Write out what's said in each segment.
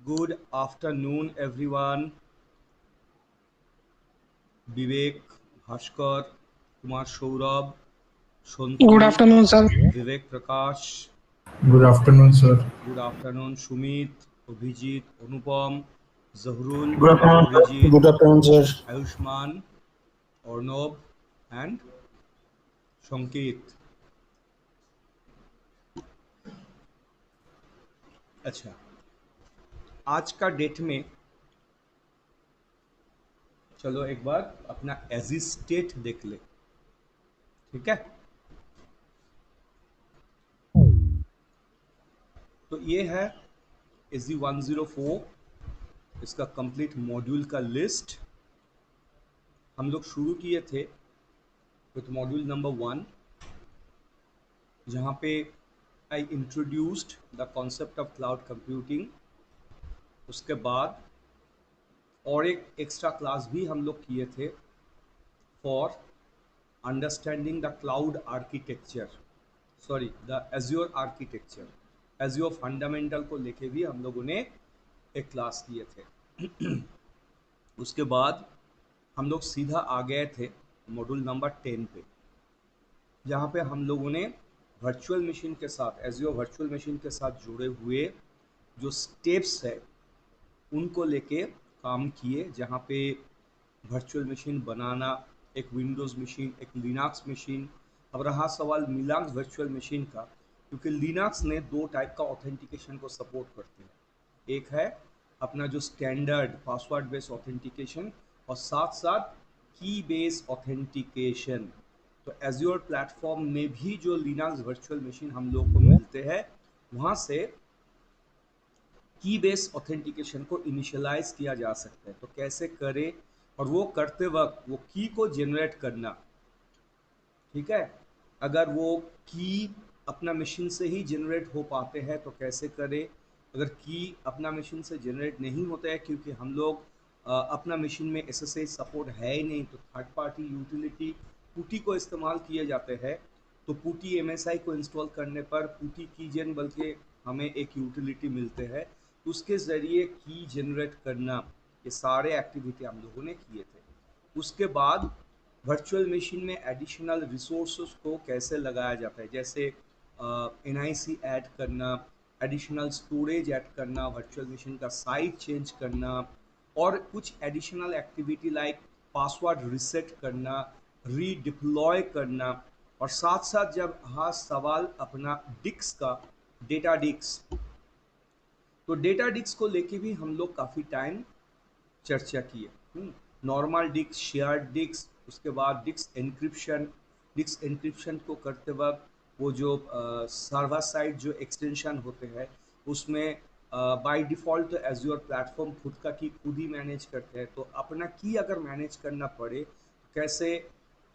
Good afternoon, everyone. Vivek, Bhaskar, Kumar Saurabh, Good Shontu, afternoon, sir. Vivek Prakash. Good afternoon, sir. Good afternoon, Shumit, Abhijit, Anupam, Zahrul, Good afternoon, sir. Abhijit, Good afternoon, sir. Ayushman, Arnob, and Shankit. अच्छा, आज का date में चलो एक बार अपना एजिस्टेट देख ले, ठीक है। तो ये है एजी 104, इसका कंप्लीट मॉड्यूल का लिस्ट हम लोग शुरू किए थे विथ मॉड्यूल नंबर 1, जहाँ पे I introduced the concept of cloud computing. उसके बाद और एक एक्स्ट्रा क्लास भी हम लोग किए थे for understanding the cloud architecture, sorry the azure architecture, azure fundamental को लेके भी हम लोगों ने एक क्लास किए थे। उसके बाद हम लोग सीधा आ गए थे मॉड्यूल नंबर 10 पे, जहाँ पे हम लोगों ने वर्चुअल मशीन के साथ, एज़्योर वर्चुअल मशीन के साथ जुड़े हुए जो स्टेप्स है उनको लेके काम किए, जहाँ पे वर्चुअल मशीन बनाना, एक विंडोज़ मशीन, एक लिनक्स मशीन। अब रहा सवाल लिनक्स वर्चुअल मशीन का, क्योंकि लिनक्स ने दो टाइप का ऑथेंटिकेशन को सपोर्ट करते हैं। एक है अपना जो स्टैंडर्ड पासवर्ड बेस्ड ऑथेंटिकेशन, और साथ साथ की बेस्ड ऑथेंटिकेशन। तो एज्योर प्लेटफॉर्म में भी जो लिनक्स वर्चुअल मशीन हम लोग को मिलते हैं, वहाँ से की बेस्ड ऑथेंटिकेशन को इनिशियलाइज किया जा सकता है। तो कैसे करें, और वो करते वक्त वो की को जनरेट करना, ठीक है। अगर वो की अपना मशीन से ही जनरेट हो पाते हैं तो कैसे करें। अगर की अपना मशीन से जनरेट नहीं होता है, क्योंकि हम लोग अपना मशीन में एसएसएच सपोर्ट है ही नहीं, तो थर्ड पार्टी यूटिलिटी पुटी को इस्तेमाल किए जाते हैं। तो पुटी एमएसआई को इंस्टॉल करने पर पुटी कीजन बल्कि हमें एक यूटिलिटी मिलते हैं, उसके ज़रिए की जनरेट करना, ये सारे एक्टिविटी हम लोगों ने किए थे। उसके बाद वर्चुअल मशीन में एडिशनल रिसोर्सेज को कैसे लगाया जाता है, जैसे एनआईसी ऐड करना, एडिशनल स्टोरेज ऐड करना, वर्चुअल मशीन का साइज चेंज करना, और कुछ additional activity like password reset करना, रीडिप्लॉय करना। और साथ साथ जब हाँ सवाल अपना डिस्क का, डेटा डिस्क, तो डेटा डिस्क को लेके भी हम लोग काफ़ी टाइम चर्चा की है। नॉर्मल डिस्क, शेयर डिस्क, उसके बाद डिस्क एन्क्रिप्शन को करते वक्त वो जो सर्वर साइड जो एक्सटेंशन होते हैं, उसमें बाय डिफ़ॉल्ट एज्योर प्लेटफॉर्म खुद का की खुद ही मैनेज करते हैं। तो अपना की अगर मैनेज करना पड़े तो कैसे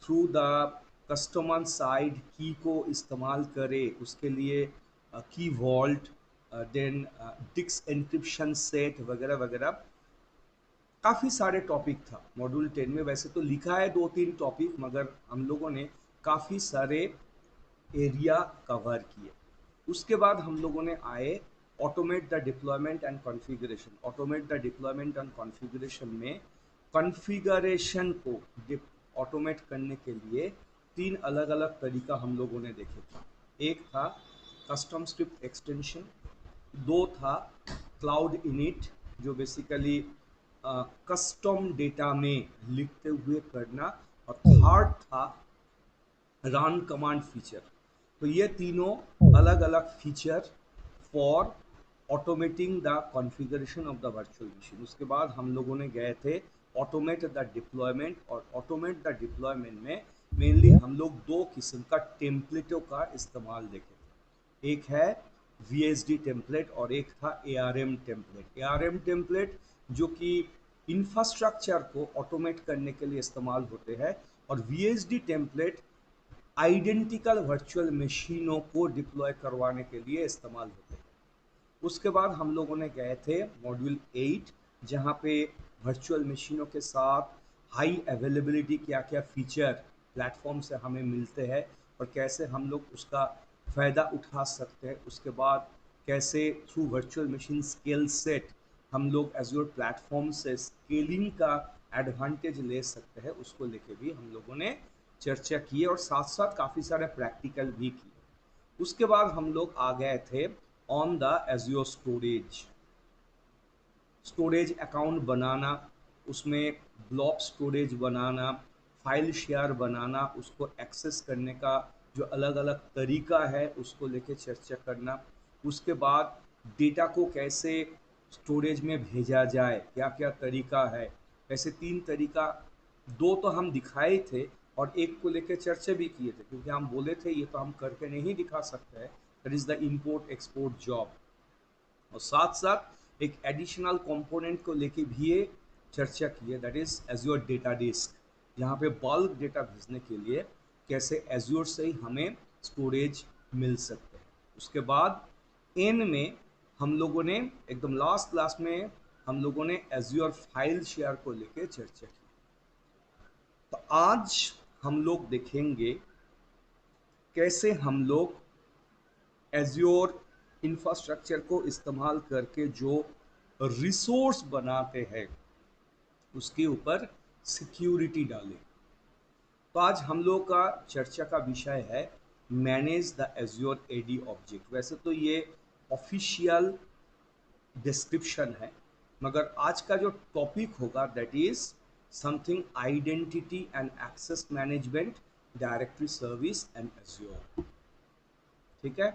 थ्रू द कस्टमर साइड की को इस्तेमाल करे, उसके लिए की vault, then disk encryption set वगैरह वगैरह, काफ़ी सारे टॉपिक था मॉड्यूल 10 में। वैसे तो लिखा है दो तीन टॉपिक, मगर हम लोगों ने काफ़ी सारे एरिया कवर किए। उसके बाद हम लोगों ने आए automate the deployment and configuration. Automate the deployment and configuration में कॉन्फ़िगरेशन को ऑटोमेट करने के लिए तीन अलग अलग तरीका हम लोगों ने देखे थे। एक था कस्टम स्क्रिप्ट एक्सटेंशन, दो था क्लाउड इनिट जो बेसिकली कस्टम डेटा में लिखते हुए करना, और थर्ड था रन कमांड फीचर। तो ये तीनों अलग अलग feature for automating the configuration of the virtual machine. उसके बाद हम लोगों ने गए थे ऑटोमेट द डिप्लॉयमेंट, और ऑटोमेट द डिप्लॉयमेंट में मेनली हम लोग दो किस्म का टेम्पलेटों का इस्तेमाल देखे थे। एक है VSD टेम्पलेट और एक था ARM टेम्पलेट। ARM टेम्पलेट जो कि इंफ्रास्ट्रक्चर को ऑटोमेट करने के लिए इस्तेमाल होते हैं, और VSD टेम्पलेट आइडेंटिकल वर्चुअल मशीनों को डिप्लॉय करवाने के लिए इस्तेमाल होते हैं। उसके बाद हम लोगों ने गए थे मॉड्यूल 8, जहाँ पे वर्चुअल मशीनों के साथ हाई अवेलेबिलिटी क्या क्या फीचर प्लेटफॉर्म से हमें मिलते हैं और कैसे हम लोग उसका फ़ायदा उठा सकते हैं। उसके बाद कैसे through virtual machine skill set हम लोग एज्योर प्लेटफॉर्म से स्केलिंग का एडवांटेज ले सकते हैं, उसको लेके भी हम लोगों ने चर्चा की और साथ साथ काफ़ी सारे प्रैक्टिकल भी किए। उसके बाद हम लोग आ गए थे on the Azure storage. Storage account बनाना, उसमें ब्लॉक स्टोरेज बनाना, फाइल शेयर बनाना, उसको एक्सेस करने का जो अलग अलग तरीका है उसको लेके चर्चा करना। उसके बाद डेटा को कैसे स्टोरेज में भेजा जाए, क्या क्या तरीका है। ऐसे 3 तरीका, 2 तो हम दिखाए थे और एक को लेकर चर्चा भी किए थे, क्योंकि हम बोले थे ये तो हम करके नहीं दिखा सकते हैं, that is the import export job. और साथ साथ एक एडिशनल कंपोनेंट को लेके भी ये चर्चा की है, that is Azure data disk, जहाँ पे बल्क डेटा भेजने के लिए कैसे एज्योर से ही हमें स्टोरेज मिल सकते हैं। उसके बाद एन में हम लोगों ने एकदम लास्ट क्लास में हम लोगों ने एज्योर फाइल शेयर को लेके चर्चा की। तो आज हम लोग देखेंगे कैसे हम लोग एज्योर इंफ्रास्ट्रक्चर को इस्तेमाल करके जो रिसोर्स बनाते हैं उसके ऊपर सिक्योरिटी डालें। तो आज हम लोग का चर्चा का विषय है manage the Azure AD object. वैसे तो ये ऑफिशियल डिस्क्रिप्शन है, मगर आज का जो टॉपिक होगा that is something identity and access management, directory service and Azure. ठीक है,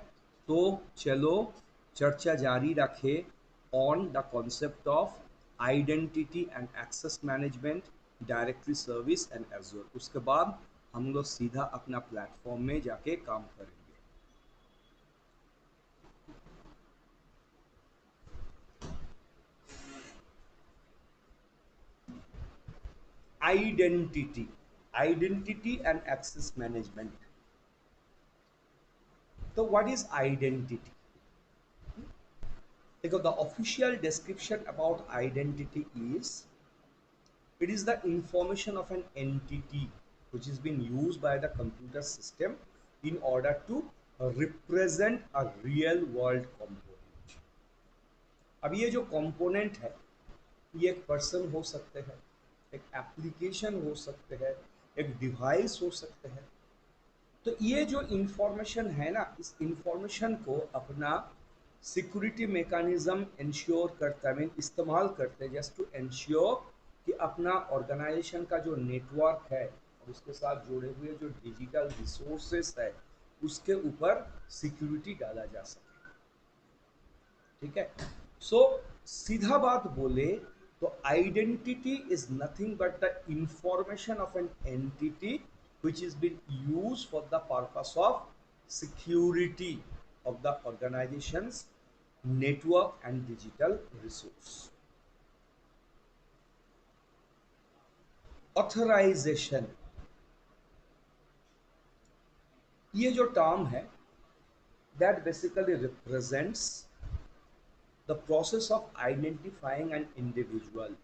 तो चलो चर्चा जारी रखें on the concept of identity and access management, directory service and Azure. उसके बाद हम लोग सीधा अपना प्लेटफॉर्म में जाके काम करेंगे। Identity, identity and access management. तो व्हाट इज आइडेंटिटी? देखो, the official description about identity is it is the information of an entity which is being used by the computer system in order to represent a real world component। अब ये जो component है ये एक person हो सकते हैं, एक एप्लीकेशन हो सकते हैं, एक डिवाइस हो सकते हैं। तो ये जो इंफॉर्मेशन है ना, इस इंफॉर्मेशन को अपना सिक्योरिटी मैकेनिज्म इंश्योर करता है, इस्तेमाल करते हैं जस्ट टू इंश्योर कि अपना ऑर्गेनाइजेशन का जो नेटवर्क है और उसके साथ जुड़े हुए जो डिजिटल रिसोर्सेस है उसके ऊपर सिक्योरिटी डाला जा सके। ठीक है, सो सीधा बात बोले तो identity is nothing but the information of an entity which is been used for the purpose of security of the organization's network and digital resource। Authorization, ये जो टर्म है that basically represents the process of identifying an individual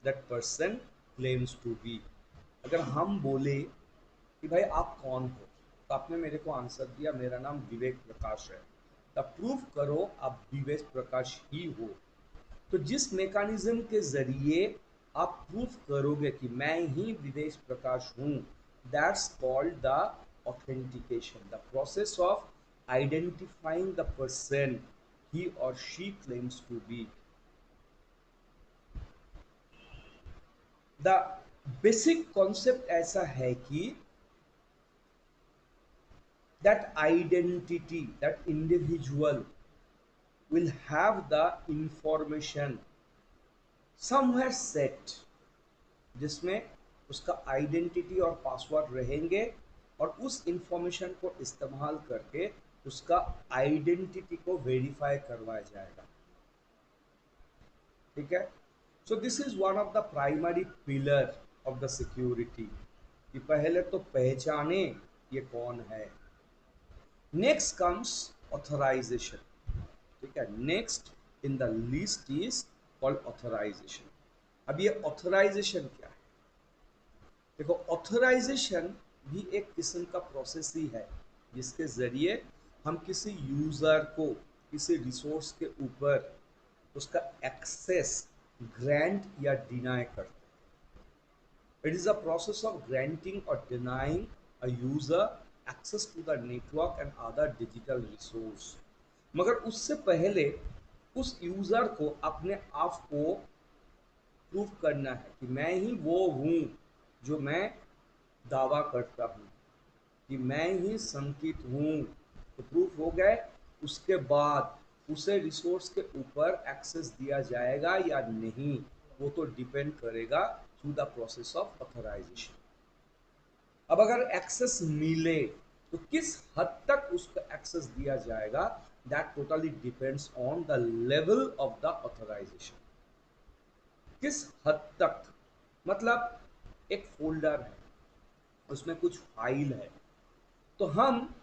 that person claims to be। अगर हम बोले कि भाई आप कौन हो, तो आपने मेरे को आंसर दिया मेरा नाम विवेक प्रकाश है, तब प्रूफ करो आप विवेक प्रकाश ही हो। तो जिस मैकेनिज्म के जरिए आप प्रूफ करोगे कि मैं ही विवेक प्रकाश हूँ, that's called the authentication, the process of identifying the person he or she claims to be। The basic concept ऐसा है कि that identity, that individual will have the information somewhere set, जिसमें उसका आइडेंटिटी और पासवर्ड रहेंगे और उस information को इस्तेमाल करके उसका आइडेंटिटी को वेरीफाई करवाया जाएगा। ठीक है, so this is one of the primary pillar of the security कि पहले तो पहचाने ये कौन है। Next comes authorization. ठीक है, next in the list is called authorization. अब ये ऑथराइजेशन क्या है? देखो, ऑथराइजेशन भी एक किस्म का प्रोसेस ही है जिसके जरिए हम किसी यूजर को किसी रिसोर्स के ऊपर उसका एक्सेस ग्रांट या डिनाई करते हैं। It is a process of granting और denying a user access to the network and other digital resource. मगर उससे पहले उस यूजर को अपने आप को प्रूव करना है कि मैं ही वो हूँ जो मैं दावा करता हूँ, कि मैं ही संकित हूँ। तो प्रूफ हो गए, उसके बाद उसे रिसोर्स के ऊपर एक्सेस दिया जाएगा या नहीं, वो तो डिपेंड करेगा through the process of authorization. अब अगर एक्सेस मिले तो किस हद तक उसको एक्सेस दिया जाएगा, that totally depends on the level of the authorization. किस हद तक, मतलब एक फोल्डर है, उसमें कुछ फाइल है, तो हम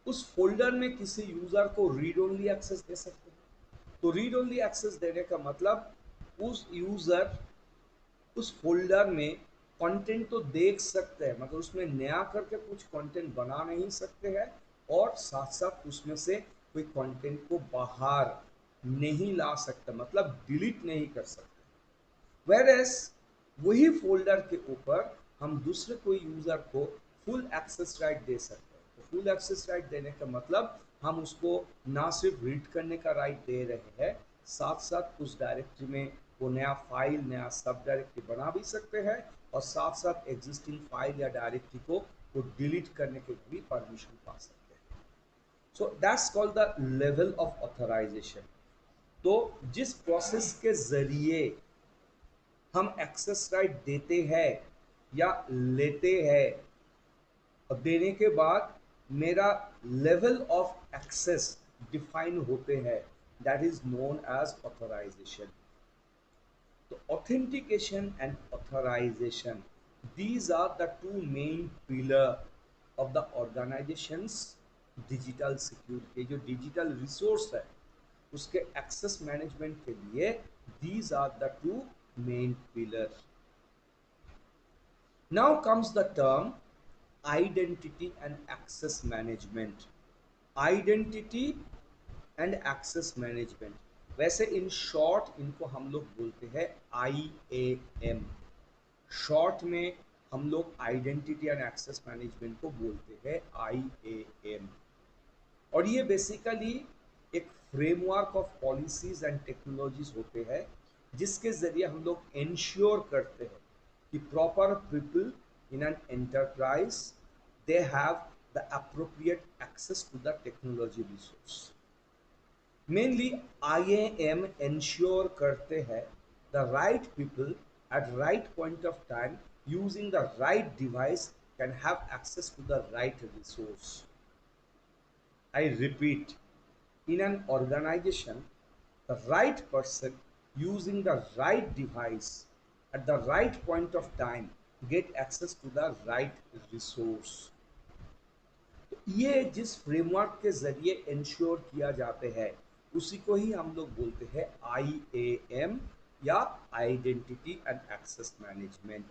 उस फोल्डर में किसी यूजर को रीड ओनली एक्सेस दे सकते हैं। तो रीड ओनली एक्सेस देने का मतलब उस यूजर उस फोल्डर में कंटेंट तो देख सकते हैं, मगर उसमें नया करके कुछ कंटेंट बना नहीं सकते हैं, और साथ साथ उसमें से कोई कंटेंट को बाहर नहीं ला सकते, मतलब डिलीट नहीं कर सकते। वेरएस वही फोल्डर के ऊपर हम दूसरे कोई यूजर को फुल एक्सेस राइट दे सकते हैं। तो फुल एक्सेस राइट देने का मतलब हम उसको ना सिर्फ रीड करने का राइट दे रहे हैं, साथ साथ उस डायरेक्टरी में वो नया फाइल, नया सब डायरेक्टरी बना भी सकते हैं, और साथ साथ एग्जिस्टिंग फाइल या डायरेक्टरी को वो डिलीट करने के भी परमिशन पा सकते हैं। So that's called the level of authorization. तो जिस प्रोसेस के जरिए हम एक्सेस राइट देते हैं या लेते हैं, और देने के बाद मेरा लेवल ऑफ एक्सेस डिफाइन होते हैं, that is known as authorisation. तो authentication and authorisation, these are the two main pillar of the organization's digital security. जो डिजिटल रिसोर्स है उसके एक्सेस मैनेजमेंट के लिए these are the two main pillars. Now comes the term identity and access management. Identity and access management, वैसे in short इनको हम लोग बोलते हैं IAM। शॉर्ट में हम लोग आइडेंटिटी एंड एक्सेस मैनेजमेंट को बोलते हैं IAM। और ये बेसिकली एक framework of policies and technologies होते हैं जिसके जरिए हम लोग इंश्योर करते हैं कि proper people in an enterprise they have the appropriate access to the technology resource. Mainly IAM ensure करते हैं the right people at right point of time using the right device can have access to the right resource. I repeat, in an organization, the right person using the right device at the right point of time get access to the right resource. तो ये जिस framework के जरिए ensure किया जाते हैं उसी को ही हम लोग बोलते हैं IAM या आइडेंटिटी एंड एक्सेस मैनेजमेंट।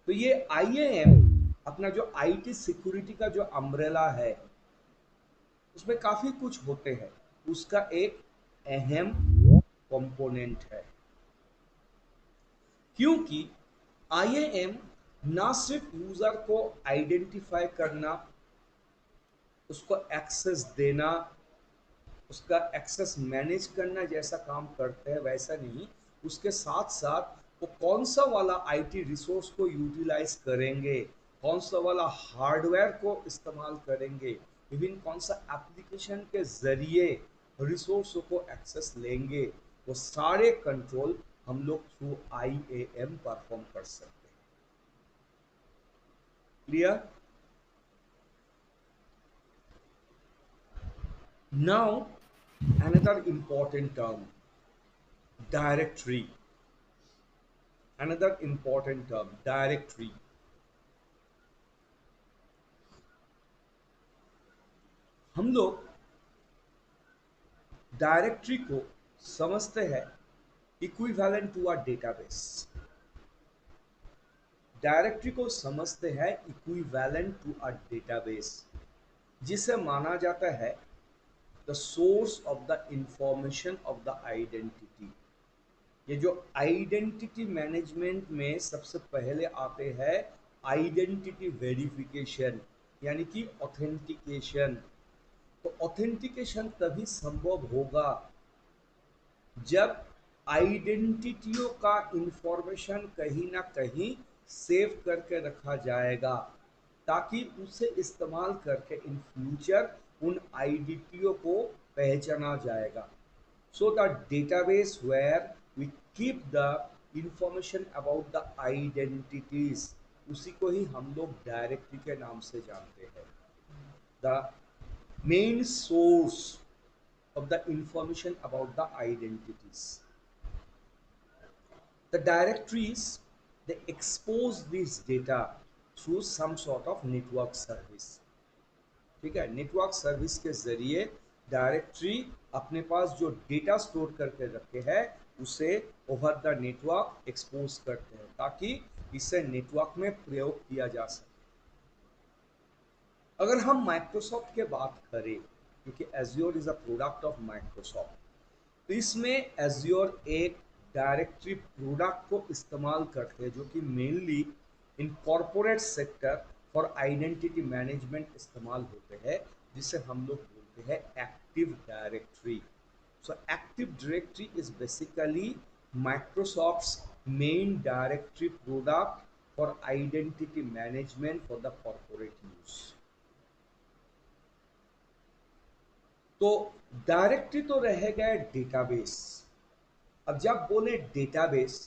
तो ये IAM अपना जो IT सिक्योरिटी का जो अम्ब्रेला है उसमें काफी कुछ होते हैं, उसका एक अहम कंपोनेंट है। क्योंकि IAM ना सिर्फ यूजर को आइडेंटिफाई करना, उसको एक्सेस देना, उसका एक्सेस मैनेज करना जैसा काम करते हैं वैसा नहीं, उसके साथ साथ वो कौन सा वाला IT रिसोर्स को यूटिलाइज करेंगे, कौन सा वाला हार्डवेयर को इस्तेमाल करेंगे, विभिन्न कौन सा एप्लीकेशन के जरिए रिसोर्सों को एक्सेस लेंगे, वो सारे कंट्रोल हम लोग थ्रू IAM परफॉर्म कर सकते हैं। Clear? Now another important term, directory। another important term, directory। हम लोग डायरेक्टरी को समझते हैं equivalent to a database. Directory को समझते हैं इक्विवेलेंट टू अ डेटाबेस, जिसे माना जाता है the source of the information of the identity. ये जो आइडेंटिटी मैनेजमेंट में सबसे पहले आते हैं आइडेंटिटी वेरिफिकेशन, यानी कि ऑथेंटिकेशन। तो ऑथेंटिकेशन तभी संभव होगा जब आइडेंटिटियों का इंफॉर्मेशन कहीं ना कहीं सेव करके रखा जाएगा, ताकि उसे इस्तेमाल करके इन फ्यूचर उन आइडेंटिटियों को पहचाना जाएगा। So the database where we keep the information about the identities, उसी को ही हम लोग डायरेक्टरी के नाम से जानते हैं। The main source of the information about the identities. The directories, they expose this data through some sort of network service. ठीक है, नेटवर्क सर्विस के जरिए डायरेक्टरी अपने पास जो डेटा स्टोर करके रखे हैं उसे ओवर द नेटवर्क एक्सपोज करते हैं, ताकि इसे नेटवर्क में प्रयोग किया जा सके। अगर हम माइक्रोसॉफ्ट के बात करें, क्योंकि azure is a product of Microsoft, तो इसमें एज्योर एक डायरेक्टरी प्रोडक्ट को इस्तेमाल करते हैं जो कि mainly in corporate sector for identity management इस्तेमाल होते हैं, जिसे हम लोग बोलते हैं active directory. So active directory is basically Microsoft's main directory product for identity management for the corporate use. तो डायरेक्टरी तो रह गया डेटाबेस। अब जब बोले डेटाबेस,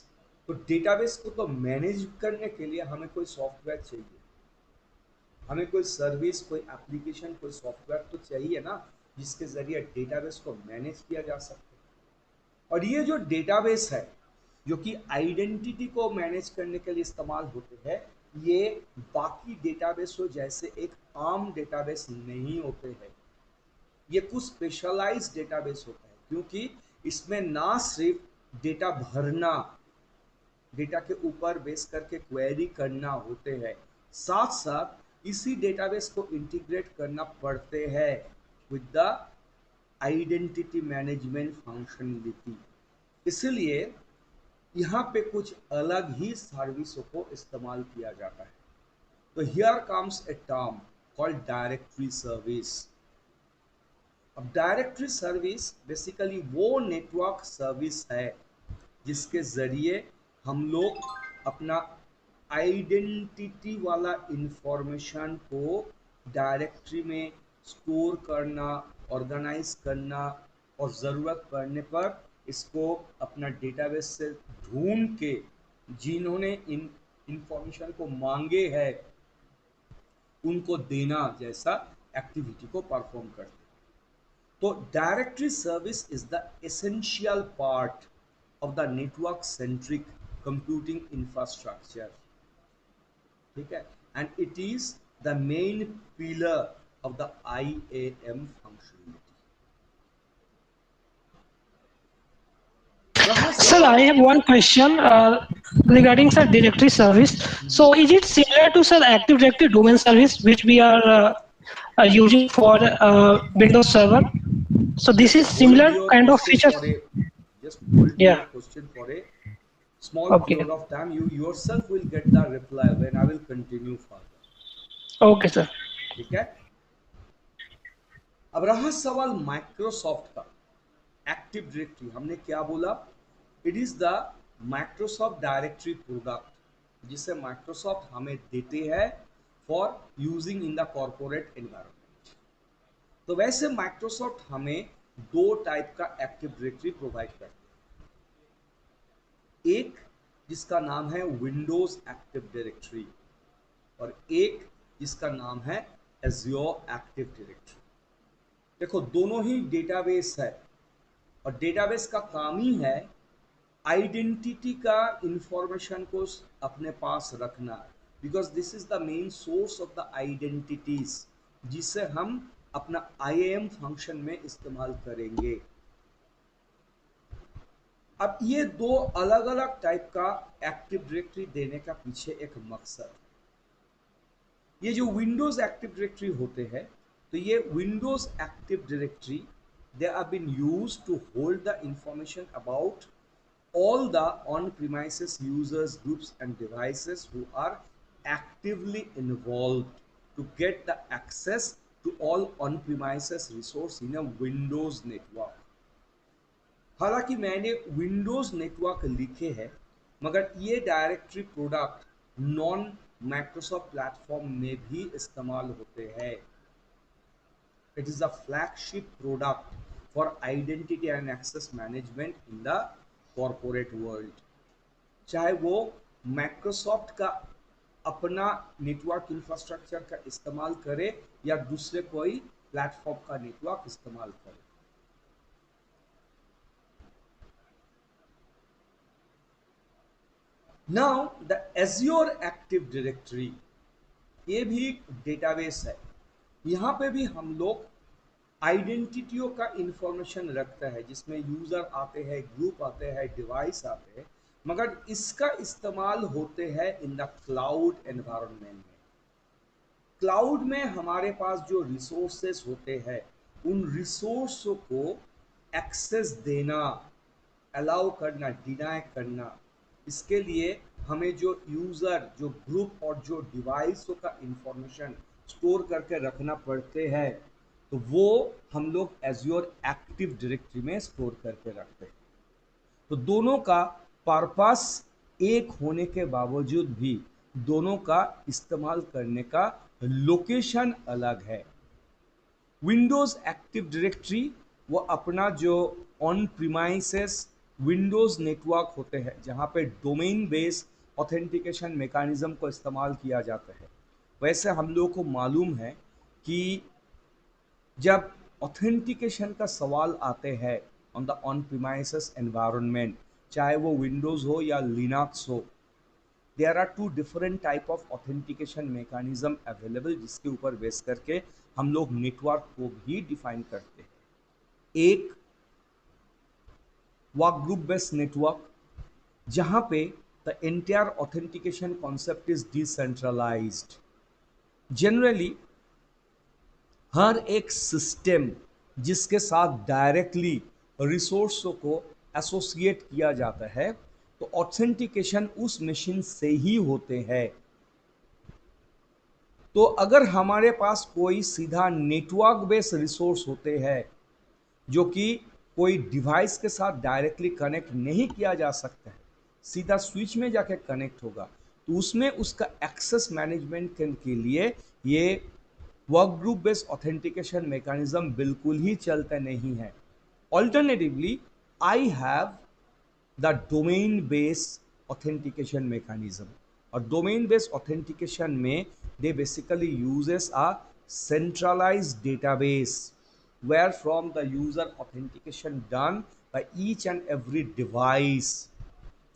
तो डेटाबेस को तो मैनेज करने के लिए हमें कोई सॉफ्टवेयर चाहिए, हमें कोई सर्विस, कोई एप्लीकेशन, कोई सॉफ्टवेयर तो चाहिए ना, जिसके जरिए डेटाबेस को मैनेज किया जा सके। और ये जो डेटाबेस है जो कि आइडेंटिटी को मैनेज करने के लिए इस्तेमाल होते हैं, ये बाकी डेटाबेसों जैसे एक आम डेटाबेस नहीं होते हैं। ये कुछ स्पेशलाइज डेटाबेस होता है, क्योंकि इसमें ना सिर्फ डेटा भरना, डेटा के ऊपर बेस करके क्वेरी करना होते हैं, साथ साथ इसी डेटाबेस को इंटीग्रेट करना पड़ते हैं with the identity management functionality. इसलिए यहाँ पे कुछ अलग ही सर्विसों को इस्तेमाल किया जाता है। तो here comes a term called directory service. अब डायरेक्टरी सर्विस बेसिकली वो नेटवर्क सर्विस है जिसके जरिए हम लोग अपना आइडेंटिटी वाला इंफॉर्मेशन को डायरेक्टरी में स्टोर करना, ऑर्गेनाइज करना, और ज़रूरत पड़ने पर इसको अपना डेटाबेस से ढूंढ के जिन्होंने इन इंफॉर्मेशन को मांगे है उनको देना जैसा एक्टिविटी को परफॉर्म करते हैं। तो directory service is the essential part of the network centric computing infrastructure, ठीक है, and it is the main pillar of the IAM functionality. Sir, I have one question regarding sir directory service. So, is it similar to sir Active Directory domain service which we are using for Windows Server? So, this is similar kind of features. Just hold your Yeah. question for a small Okay. period of time. You yourself will get the reply when I will continue further. Okay, sir. ठीक है। अब रहा सवाल Microsoft का। Active directory हमने क्या बोला? It is the Microsoft directory product जिसे माइक्रोसॉफ्ट हमें देते हैं for using in the corporate environment. तो वैसे माइक्रोसॉफ्ट हमें दो टाइप का एक्टिव डायरेक्टरी प्रोवाइड करते हैं। एक जिसका नाम है विंडोज एक्टिव डायरेक्टरी और एक जिसका नाम है एज्योर एक्टिव डायरेक्टरी। देखो दोनों ही डेटाबेस है और डेटाबेस का काम ही है आइडेंटिटी का इंफॉर्मेशन को अपने पास रखना, because this is the main source of the identities जिसे हम अपना IAM फंक्शन में इस्तेमाल करेंगे। अब ये दो अलग अलग टाइप का एक्टिव डायरेक्टरी देने का पीछे एक मकसद है। ये जो विंडोज एक्टिव डायरेक्टरी होते हैं, तो ये Windows active directory they have been used to hold the information about all the on-premises users, groups and devices who are actively involved to get the access to all on-premises resource in a Windows network. हालांकि मैंने Windows network लिखे हैं, मगर ये directory product non Microsoft platform में भी इस्तेमाल होते हैं. It is a flagship product for identity and access management in the corporate world. चाहे वो माइक्रोसॉफ्ट का अपना नेटवर्क इंफ्रास्ट्रक्चर का इस्तेमाल करे या दूसरे कोई प्लेटफॉर्म का नेटवर्क इस्तेमाल करे. Now the Azure Active Directory ये भी डेटाबेस है. यहाँ पे भी हम लोग आइडेंटिटियों का इंफॉर्मेशन रखते हैं, जिसमें यूजर आते हैं, ग्रुप आते हैं, डिवाइस आते हैं, मगर इसका इस्तेमाल होते हैं इन द क्लाउड एनवायरनमेंट में. क्लाउड में हमारे पास जो रिसोर्सेस होते हैं, उन रिसोर्सों को एक्सेस देना, अलाउ करना, डिनाई करना, इसके लिए हमें जो यूज़र, जो ग्रुप और जो डिवाइसों का इंफॉर्मेशन स्टोर करके रखना पड़ते हैं, तो वो हम लोग एज्योर एक्टिव डायरेक्टरी में स्टोर करके रखते हैं. तो दोनों का पर्पस एक होने के बावजूद भी दोनों का इस्तेमाल करने का लोकेशन अलग है. विंडोज़ एक्टिव डायरेक्टरी वो अपना जो ऑन प्रीमाइसेस विंडोज़ नेटवर्क होते हैं, जहाँ पे डोमेन बेस्ड ऑथेंटिकेशन मैकेनिज्म को इस्तेमाल किया जाता है. वैसे हम लोगों को मालूम है कि जब ऑथेंटिकेशन का सवाल आते हैं on the on premises environment, चाहे वो विंडोज़ हो या लिनक्स हो, there are two different type of authentication mechanism available, जिसके ऊपर बेस करके हम लोग नेटवर्क को भी डिफाइन करते हैं. एक वर्क ग्रुप बेस्ड नेटवर्क, जहां पे the entire authentication concept is decentralized. Generally हर एक सिस्टम जिसके साथ डायरेक्टली रिसोर्सों को एसोसिएट किया जाता है, तो ऑथेंटिकेशन उस मशीन से ही होते हैं. तो अगर हमारे पास कोई सीधा नेटवर्क बेस्ड रिसोर्स होते हैं जो कि कोई डिवाइस के साथ डायरेक्टली कनेक्ट नहीं किया जा सकता है, सीधा स्विच में जाके कनेक्ट होगा, तो उसमें उसका एक्सेस मैनेजमेंट के लिए ये work group based authentication mechanism बिल्कुल ही चलता नहीं है. Alternatively I have the domain based authentication mechanism, और डोमेन बेस्ड ऑथेंटिकेशन में they basically uses a centralized database where from the user authentication done by each and every device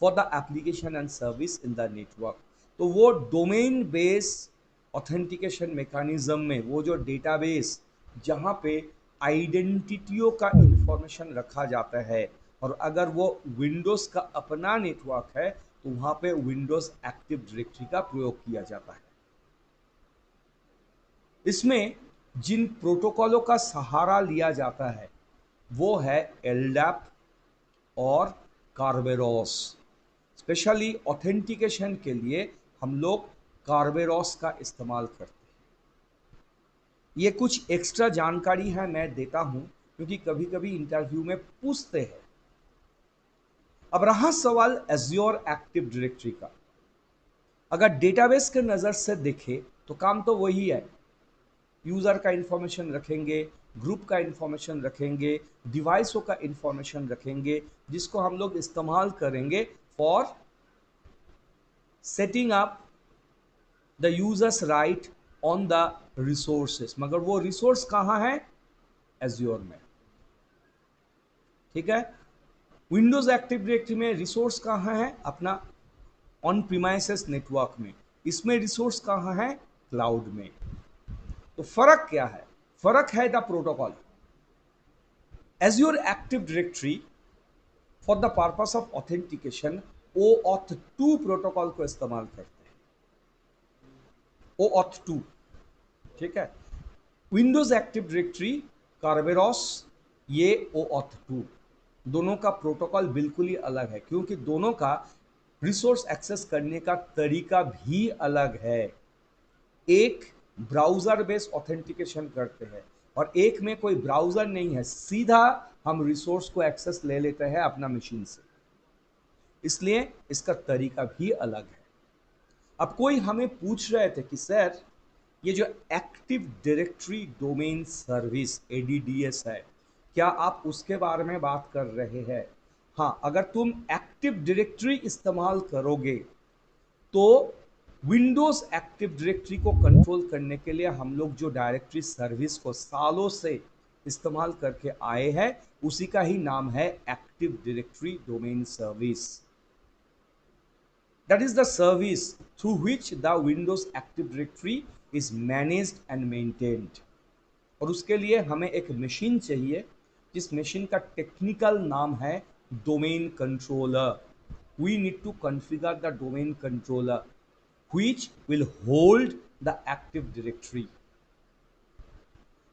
for the application and service in the network. तो वो domain base authentication mechanism में वो जो database जहाँ पे आइडेंटिटियों का information रखा जाता है, और अगर वो विंडोज़ का अपना नेटवर्क है तो वहाँ पे विंडोज़ एक्टिव डायरेक्टरी का प्रयोग किया जाता है. इसमें जिन प्रोटोकॉलों का सहारा लिया जाता है वो है एलडैप और कार्बेरोस. स्पेशली ऑथेंटिकेशन के लिए हम लोग कार्बेरोस का इस्तेमाल करते हैं. ये कुछ एक्स्ट्रा जानकारी है मैं देता हूं क्योंकि कभी कभी इंटरव्यू में पूछते हैं. अब रहा सवाल एज्योर एक्टिव डायरेक्टरी का. अगर डेटाबेस के नज़र से देखें तो काम तो वही है. यूज़र का इंफॉर्मेशन रखेंगे, ग्रुप का इंफॉर्मेशन रखेंगे, डिवाइसों का इंफॉर्मेशन रखेंगे, जिसको हम लोग इस्तेमाल करेंगे for setting up the users right on the resources. मगर वो रिसोर्स कहाँ है? एज्योर में. ठीक है. विंडोज एक्टिव डायरेक्टरी में रिसोर्स कहाँ है? अपना ऑन प्रीमाइसेस नेटवर्क में. इसमें रिसोर्स कहाँ है? क्लाउड में. तो फर्क क्या है? फर्क है the protocol. Azure active directory for the purpose of authentication OAuth 2 protocol को इस्तेमाल करते हैं. OAuth 2. ठीक है. विंडोज एक्टिव डायरेक्टरी कार्बेरोस ये OAuth 2। दोनों का प्रोटोकॉल बिल्कुल ही अलग है, क्योंकि दोनों का रिसोर्स एक्सेस करने का तरीका भी अलग है। एक ब्राउज़र बेस्ड ऑथेंटिकेशन करते हैं और एक में कोई ब्राउज़र नहीं है, सीधा हम रिसोर्स को एक्सेस ले लेते हैं अपना मशीन से, इसलिए इसका तरीका भी अलग है। अब कोई हमें पूछ रहे थे कि सर ये जो active directory domain service ADDS है, क्या आप उसके बारे में बात कर रहे हैं? हाँ, अगर तुम एक्टिव डायरेक्टरी इस्तेमाल करोगे तो विंडोज एक्टिव डायरेक्टरी को कंट्रोल करने के लिए हम लोग जो डायरेक्टरी सर्विस को सालों से इस्तेमाल करके आए हैं, उसी का ही नाम है active directory domain service. That is the service through which the Windows Active Directory is managed and maintained। और उसके लिए हमें एक मशीन चाहिए जिस मशीन का टेक्निकल नाम है domain controller. We need to configure the domain controller which will hold the Active Directory।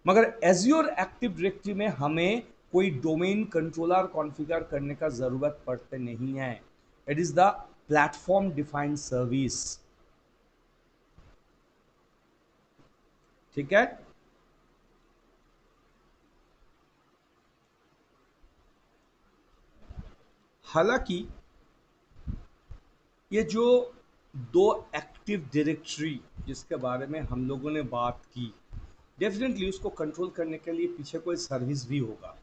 मगर Azure Active Directory में हमें कोई डोमेन कंट्रोलर कॉन्फ़िगर करने का ज़रूरत पड़ते नहीं है। It is the platform defined service. ठीक है, हालांकि ये जो दो एक्टिव डायरेक्टरी जिसके बारे में हम लोगों ने बात की, डेफिनेटली उसको कंट्रोल करने के लिए पीछे कोई सर्विस भी होगा।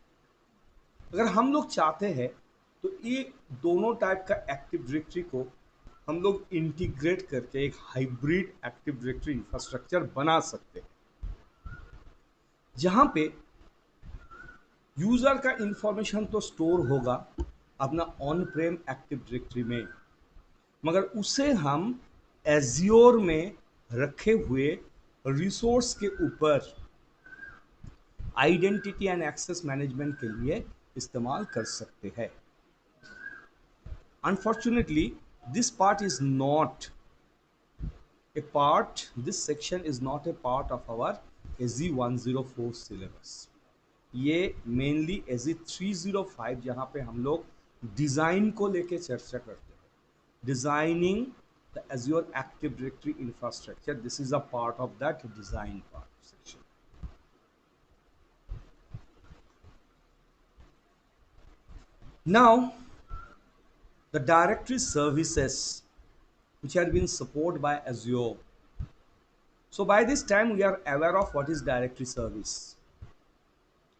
अगर हम लोग चाहते हैं तो ये दोनों टाइप का एक्टिव डायरेक्टरी को हम लोग इंटीग्रेट करके एक हाइब्रिड एक्टिव डायरेक्टरी इंफ्रास्ट्रक्चर बना सकते हैं, जहां पे यूजर का इंफॉर्मेशन तो स्टोर होगा अपना ऑन प्रेम एक्टिव डायरेक्टरी में, मगर उसे हम एज्योर में रखे हुए रिसोर्स के ऊपर आइडेंटिटी एंड एक्सेस मैनेजमेंट के लिए इस्तेमाल कर सकते हैं। Unfortunately this part is not a part, this section is not a part of our AZ 104 syllabus। ये मेनली AZ 305 जहाँ पे हम लोग डिज़ाइन को लेके चर्चा करते हैं, designing the Azure Active Directory infrastructure, this is a part of that design part section। Now the directory services which had been supported by Azure। So by this time we are aware of what is directory service।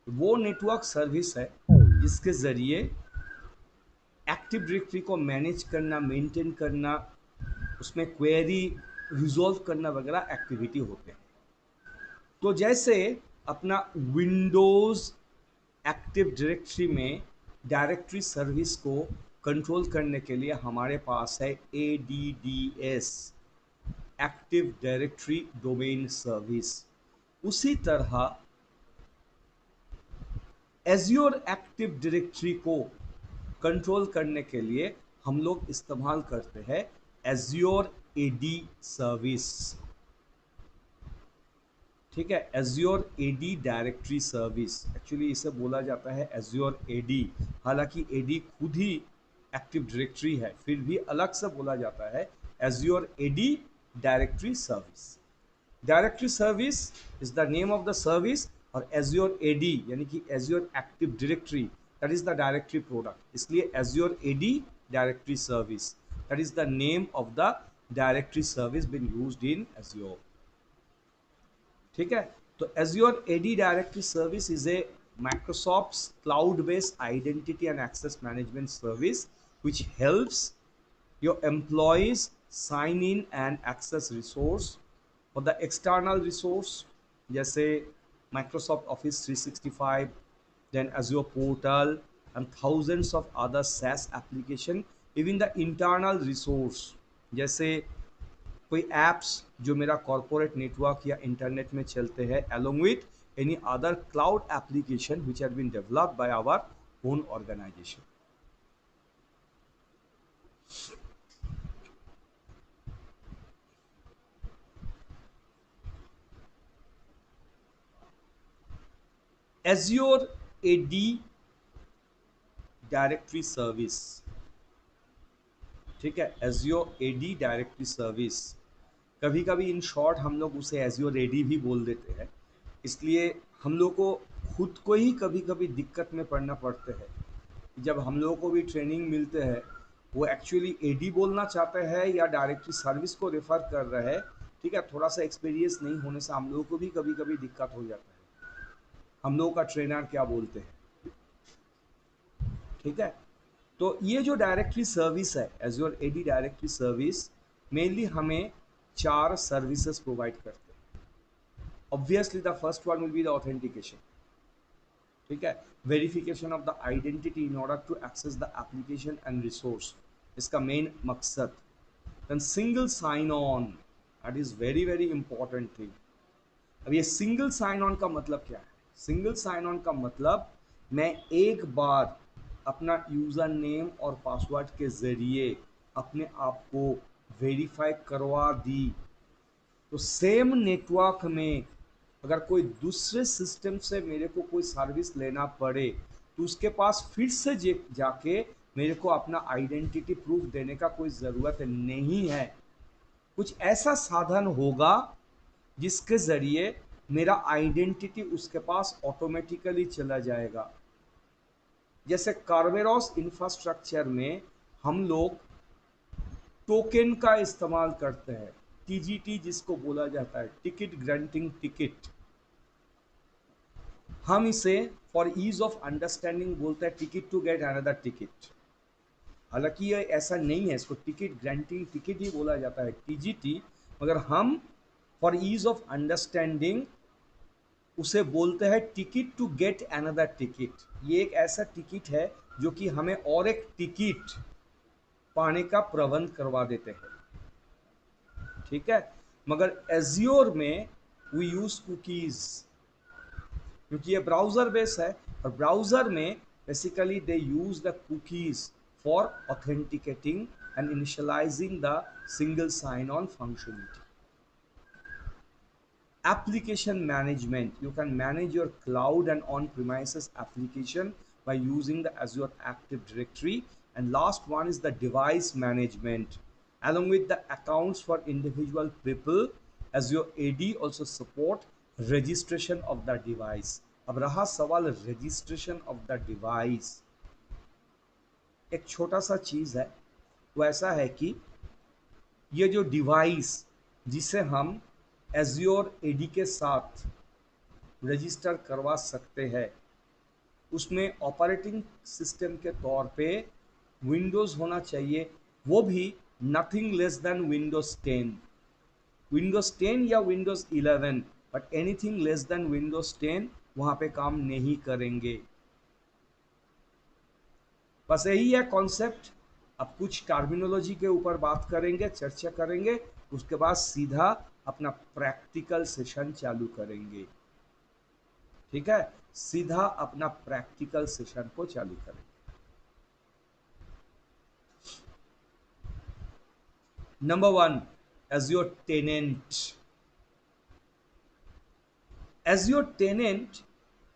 वो network service है जिसके ज़रिए active directory को manage करना, maintain करना, उसमें query resolve करना वगैरह एक्टिविटी होते हैं। तो जैसे अपना विंडोज़ एक्टिव डायरेक्टरी में डायरेक्टरी सर्विस को कंट्रोल करने के लिए हमारे पास है ADDS, active directory domain service, उसी तरह Azure एक्टिव डायरेक्टरी को कंट्रोल करने के लिए हम लोग इस्तेमाल करते हैं Azure AD सर्विस। ठीक है, Azure AD directory service, actually इसे बोला जाता है Azure AD, हालांकि AD खुद ही एक्टिव डायरेक्टरी है, फिर भी अलग से बोला जाता है Azure AD directory service. Directory service is the name of the service और Azure AD यानी कि Azure active directory, that is the directory product, इसलिए Azure AD directory service, that is the name of the directory service been used इन Azure। ठीक है, तो Azure AD directory service is a Microsoft's cloud-based identity and access management service which helps your employees sign in and access resource for the external resource जैसे Microsoft Office 365, then Azure Portal and thousands of other SaaS application, even the internal resource जैसे कोई apps जो मेरा corporate network या internet में चलते हैं, along with any other cloud application which have been developed by our own organization। Azure AD directory service, ठीक है, एज्योर एडी डायरेक्टरी सर्विस। कभी कभी इन शॉर्ट हम लोग उसे एज्योर एडी भी बोल देते हैं, इसलिए हम लोग को खुद को ही कभी कभी दिक्कत में पड़ना पड़ते हैं। जब हम लोगों को भी ट्रेनिंग मिलते हैं, वो एक्चुअली एडी बोलना चाहते हैं या डायरेक्टरी सर्विस को रेफर कर रहे हैं, ठीक है। थोड़ा सा एक्सपीरियंस नहीं होने से हम लोगों को भी कभी कभी दिक्कत हो जाता है, हम लोगों का ट्रेनर क्या बोलते हैं, ठीक है। तो ये जो डायरेक्टरी सर्विस है, Azure AD directory service, mainly हमें 4 सर्विसेज प्रोवाइड करते हैं। Obviously the first one will be the authentication, ठीक है, verification of the identity in order to access the application and resource, इसका मेन मकसद। Then single sign on, that is very very important thing. अब ये single sign on का मतलब क्या है? सिंगल साइन ऑन का मतलब मैं एक बार अपना यूज़र नेम और पासवर्ड के ज़रिए अपने आप को वेरीफाई करवा दी, तो सेम नेटवर्क में अगर कोई दूसरे सिस्टम से मेरे को कोई सर्विस लेना पड़े, तो उसके पास फिर से जाके मेरे को अपना आइडेंटिटी प्रूफ देने का कोई ज़रूरत नहीं है। कुछ ऐसा साधन होगा जिसके ज़रिए मेरा आइडेंटिटी उसके पास ऑटोमेटिकली चला जाएगा। जैसे कार्बेरॉस इंफ्रास्ट्रक्चर में हम लोग टोकन का इस्तेमाल करते हैं, टीजीटी जिसको बोला जाता है, टिकट ग्रांटिंग टिकट। हम इसे फॉर ईज ऑफ अंडरस्टैंडिंग बोलते हैं ticket to get another ticket. हालांकि ये ऐसा नहीं है, इसको टिकट ग्रांटिंग टिकट ही बोला जाता है, टीजीटी, मगर हम फॉर ईज ऑफ अंडरस्टैंडिंग उसे बोलते हैं ticket to get another ticket. ये एक ऐसा टिकट है जो कि हमें और एक टिकट पाने का प्रबंध करवा देते हैं, ठीक है। मगर एज्योर में वी यूज कुकीज, क्योंकि ये ब्राउजर बेस है, और ब्राउजर में basically they use the cookies for authenticating and initializing the single sign on functionality. Application management, you can manage your cloud and on-premises application by using the Azure Active Directory. And last one is the device management, along with the accounts for individual people. Azure AD also support registration of the device. अब रहा सवाल registration of the device, एक छोटा सा चीज़ है, वो ऐसा है कि ये जो डिवाइस जिसे हम एज्योर एडी के साथ रजिस्टर करवा सकते हैं, उसमें ऑपरेटिंग सिस्टम के तौर पे विंडोज़ होना चाहिए, वो भी nothing less than Windows 10, Windows 10 या Windows 11, but anything less than Windows 10 वहाँ पे काम नहीं करेंगे। बस यही है कॉन्सेप्ट। अब कुछ टर्मिनोलॉजी के ऊपर बात करेंगे, चर्चा करेंगे, उसके बाद सीधा अपना प्रैक्टिकल सेशन चालू करेंगे, ठीक है, सीधा अपना प्रैक्टिकल सेशन को चालू करेंगे। Number 1, Azure tenant. Azure tenant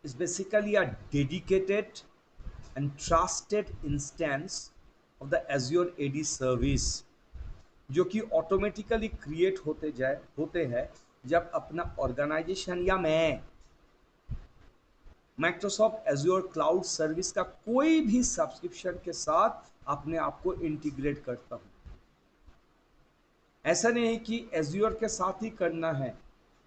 is basically a dedicated and trusted instance of the Azure AD service, जो कि ऑटोमेटिकली क्रिएट होते हैं जब अपना ऑर्गेनाइजेशन या मैं माइक्रोसॉफ्ट एज्योर क्लाउड सर्विस का कोई भी सब्सक्रिप्शन के साथ अपने आप को इंटीग्रेट करता हूं। ऐसा नहीं है कि एज्योर के साथ ही करना है,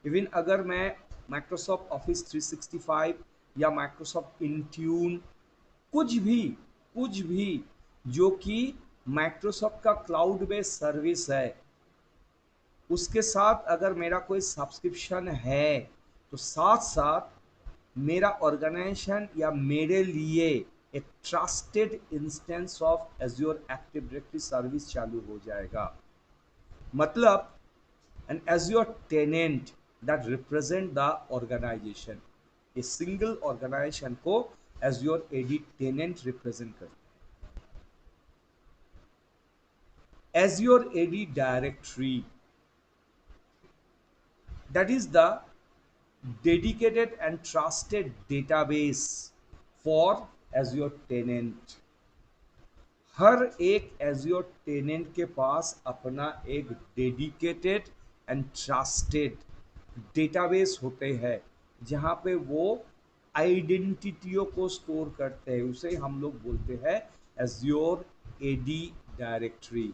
इवन अगर मैं माइक्रोसॉफ्ट ऑफिस 365 या माइक्रोसॉफ्ट इंट्यून, कुछ भी जो कि माइक्रोसॉफ्ट का क्लाउड बेस्ड सर्विस है, उसके साथ अगर मेरा कोई सब्सक्रिप्शन है, तो साथ साथ मेरा ऑर्गेनाइजेशन या मेरे लिए एक trusted instance of Azure active directory service चालू हो जाएगा। मतलब an Azure tenant that represent the organization, a single organization को एज्योर एडी टेनेंट रिप्रेजेंट करता है। Azure AD directory, that is the dedicated and trusted database for Azure tenant. हर एक Azure tenant के पास अपना एक डेडिकेटेड एंड ट्रस्टेड डेटाबेस होते हैं जहां पे वो आइडेंटिटियों को स्टोर करते हैं। उसे हम लोग बोलते हैं Azure AD directory.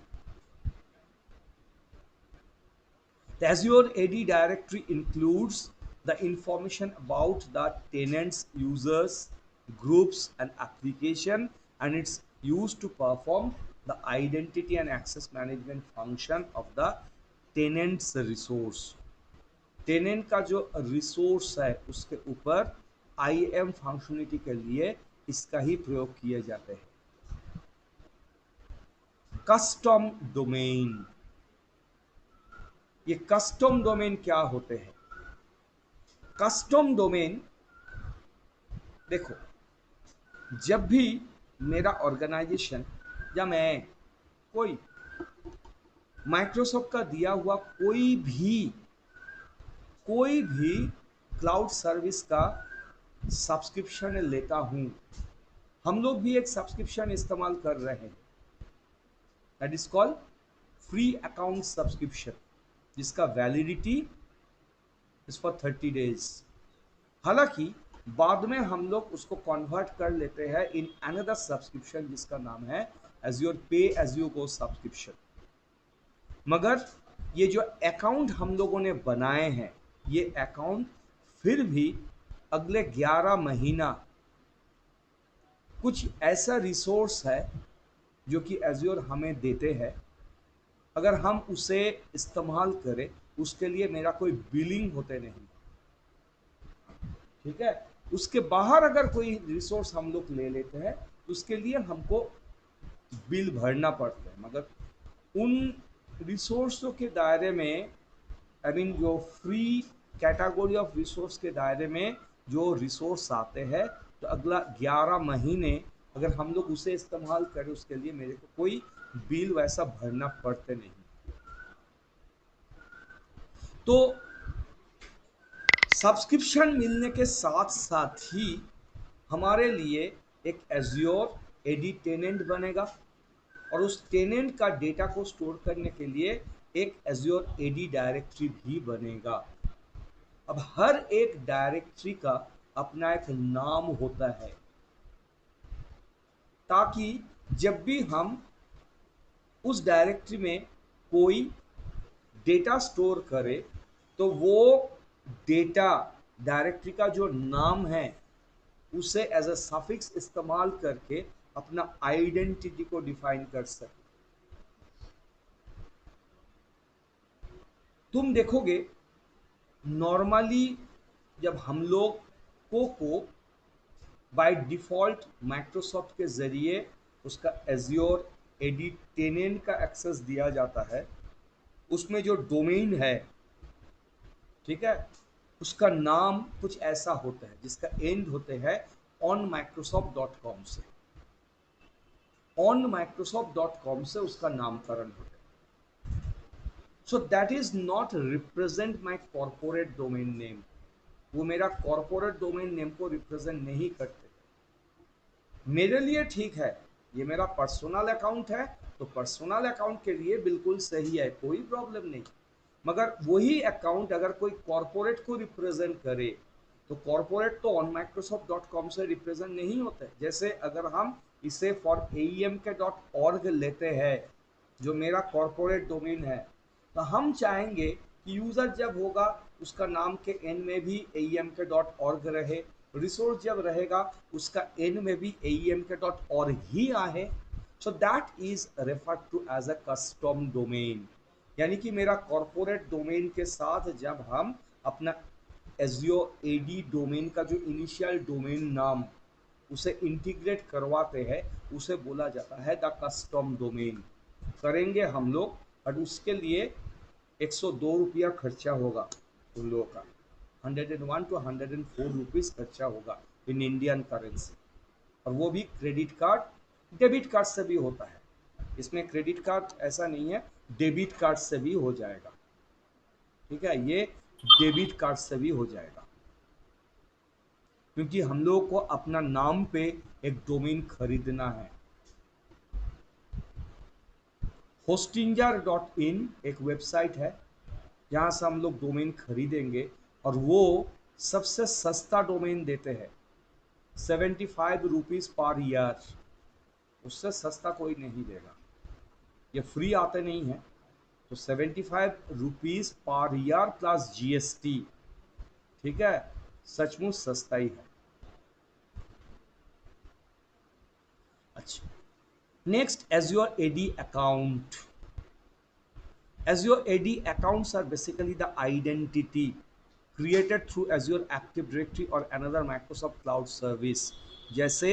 The Azure AD directory includes the information about the tenants, users, groups, and application, and it's used to perform the identity and access management function of the tenant's resource. Tenant का जो resource है उसके ऊपर IAM functionality के लिए इसका ही प्रयोग किए जाते हैं। Custom domain, ये कस्टम डोमेन क्या होते हैं? कस्टम डोमेन, देखो, जब भी मेरा ऑर्गेनाइजेशन या मैं कोई माइक्रोसॉफ्ट का दिया हुआ कोई भी क्लाउड सर्विस का सब्सक्रिप्शन लेता हूं, हम लोग भी एक सब्सक्रिप्शन इस्तेमाल कर रहे हैं, that is called free account subscription, जिसका वैलिडिटी इज फॉर 30 डेज। हालांकि बाद में हम लोग उसको कन्वर्ट कर लेते हैं इन अनदर सब्सक्रिप्शन जिसका नाम है एज्योर पे एज यू गो सब्सक्रिप्शन। मगर ये जो अकाउंट हम लोगों ने बनाए हैं, ये अकाउंट फिर भी अगले 11 महीना कुछ ऐसा रिसोर्स है जो कि एज्योर हमें देते हैं। अगर हम उसे इस्तेमाल करें, उसके लिए मेरा कोई बिलिंग होते नहीं, ठीक है। उसके बाहर अगर कोई रिसोर्स हम लोग ले लेते हैं तो उसके लिए हमको बिल भरना पड़ता है। मगर उन रिसोर्सों के दायरे में, जो फ्री कैटेगरी ऑफ रिसोर्स के दायरे में जो रिसोर्स आते हैं, तो अगला 11 महीने अगर हम लोग उसे इस्तेमाल करें, उसके लिए मेरे को कोई बिल वैसा भरना पड़ते नहीं। तो सब्सक्रिप्शन मिलने के साथ साथ ही हमारे लिए एक एज्योर एडी टेनेंट बनेगा और उस टेनेंट का डेटा को स्टोर करने के लिए एक एज्योर एडी डायरेक्टरी भी बनेगा। अब हर एक डायरेक्टरी का अपना एक नाम होता है, ताकि जब भी हम उस डायरेक्टरी में कोई डेटा स्टोर करें तो वो डेटा डायरेक्टरी का जो नाम है उसे एज अ सफिक्स इस्तेमाल करके अपना आइडेंटिटी को डिफाइन कर सके। तुम देखोगे नॉर्मली जब हम लोग को बाय डिफॉल्ट माइक्रोसॉफ्ट के जरिए उसका एज्योर एडी टेनेंट का एक्सेस दिया जाता है, उसमें जो डोमेन है, ठीक है, उसका नाम कुछ ऐसा होता है जिसका एंड होते हैं onmicrosoft.com से। onmicrosoft.com से उसका नामकरण होता है। सो that is not represent my corporate domain name, वो मेरा कॉर्पोरेट डोमेन नेम को रिप्रेजेंट नहीं करते। मेरे लिए ठीक है, ये मेरा पर्सनल अकाउंट है, तो पर्सनल अकाउंट के लिए बिल्कुल सही है, कोई प्रॉब्लम नहीं। मगर वही अकाउंट अगर कोई कॉर्पोरेट को रिप्रेजेंट करे तो कॉर्पोरेट तो onmicrosoft.com से रिप्रेजेंट नहीं होता है। जैसे अगर हम इसे फॉर aemk.org लेते हैं, जो मेरा कॉर्पोरेट डोमेन है, तो हम चाहेंगे कि यूजर जब होगा उसका नाम के एंड में भी aemk.org रहे, रिसोर्स जब रहेगा उसका एंड में भी aemk.org ही आए। So that is referred to as a custom domain, यानी कि मेरा कॉर्पोरेट डोमेन के साथ जब हम अपना एज्योर एडी डोमेन का जो इनिशियल डोमेन नाम उसे इंटीग्रेट करवाते हैं, उसे बोला जाता है द कस्टम डोमेन। करेंगे हम लोग, और उसके लिए 102 रुपया खर्चा होगा उन लोगों का, 101 to 104 रुपीज़ खर्चा होगा इन इंडियन करेंसी, और वो भी क्रेडिट कार्ड डेबिट कार्ड से भी होता है। इसमें क्रेडिट कार्ड ऐसा नहीं है, डेबिट कार्ड से भी हो जाएगा, ठीक है, ये डेबिट कार्ड से भी हो जाएगा। क्योंकि हम लोगों को अपना नाम पे एक डोमेन खरीदना है। hostinger.in एक वेबसाइट है जहाँ से हम लोग डोमेन खरीदेंगे और वो सबसे सस्ता डोमेन देते हैं, 75 रुपीज़ पर ईयर। उससे सस्ता कोई नहीं देगा, ये फ्री आते नहीं है। तो 75 rupees per year plus GST, ठीक है, सचमुच सस्ता ही है। अच्छा, next, Azure AD account. Azure AD accounts are basically the identity created through Azure Active Directory or another Microsoft Cloud service, जैसे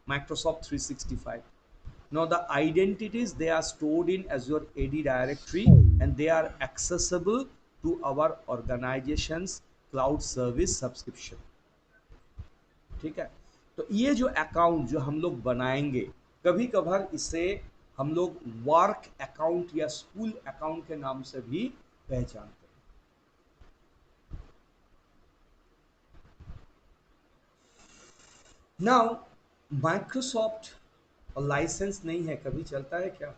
Microsoft 365. Now the identities, they are stored in Azure AD directory and they are accessible to our organization's cloud service subscription. ठीक है, तो ये जो account जो हम लोग बनाएंगे, कभी कभार इसे हम लोग वर्क अकाउंट या स्कूल अकाउंट के नाम से भी पहचानते हैं। नाउ माइक्रोसॉफ्ट और लाइसेंस नहीं है, कभी चलता है क्या?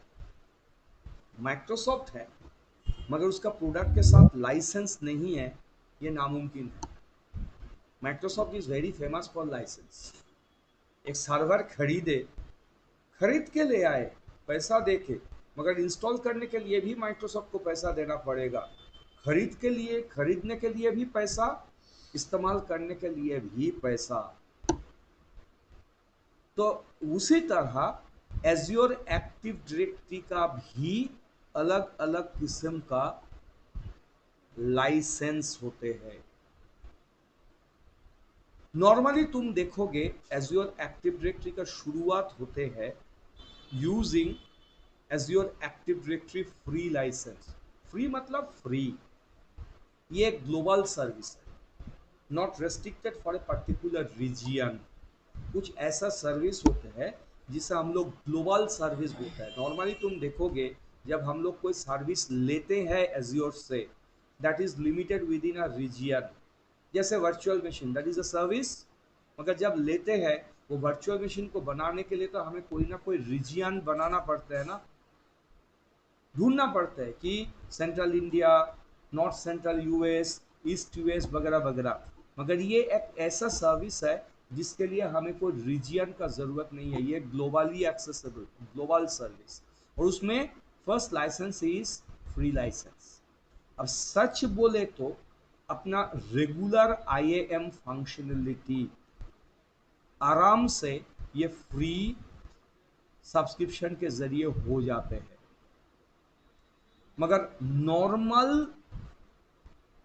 माइक्रोसॉफ्ट है मगर उसका प्रोडक्ट के साथ लाइसेंस नहीं है, ये नामुमकिन है। Microsoft is very famous for license. एक सर्वर खरीद के ले आए पैसा दे के, मगर इंस्टॉल करने के लिए भी माइक्रोसॉफ्ट को पैसा देना पड़ेगा। खरीदने के लिए भी पैसा, इस्तेमाल करने के लिए भी पैसा। तो उसी तरह एज्योर एक्टिव डायरेक्टरी का भी अलग अलग किस्म का लाइसेंस होते हैं। नॉर्मली तुम देखोगे एज्योर एक्टिव डायरेक्टरी का शुरुआत होते हैं using Azure active directory free license. Free मतलब फ्री, ये एक ग्लोबल सर्विस है, not restricted for a particular region. कुछ ऐसा सर्विस होते हैं जिसे हम लोग ग्लोबल सर्विस बोलते हैं। नॉर्मली तुम देखोगे जब हम लोग कोई सर्विस लेते हैं एज्योर से, that is limited within a region. जैसे virtual machine, that is a service, मगर जब लेते हैं वो वर्चुअल मशीन को बनाने के लिए तो हमें कोई ना कोई रीजियन बनाना पड़ता है ना, ढूंढना पड़ता है कि central India, north central US, east US वगैरह वगैरह। मगर ये एक ऐसा सर्विस है जिसके लिए हमें कोई रीजियन का ज़रूरत नहीं है, ये ग्लोबली एक्सेसिबल ग्लोबल सर्विस, और उसमें first license is free license. अब सच बोले तो अपना रेगुलर IAM फंक्शनलिटी आराम से ये फ्री सब्सक्रिप्शन के जरिए हो जाते हैं, मगर normal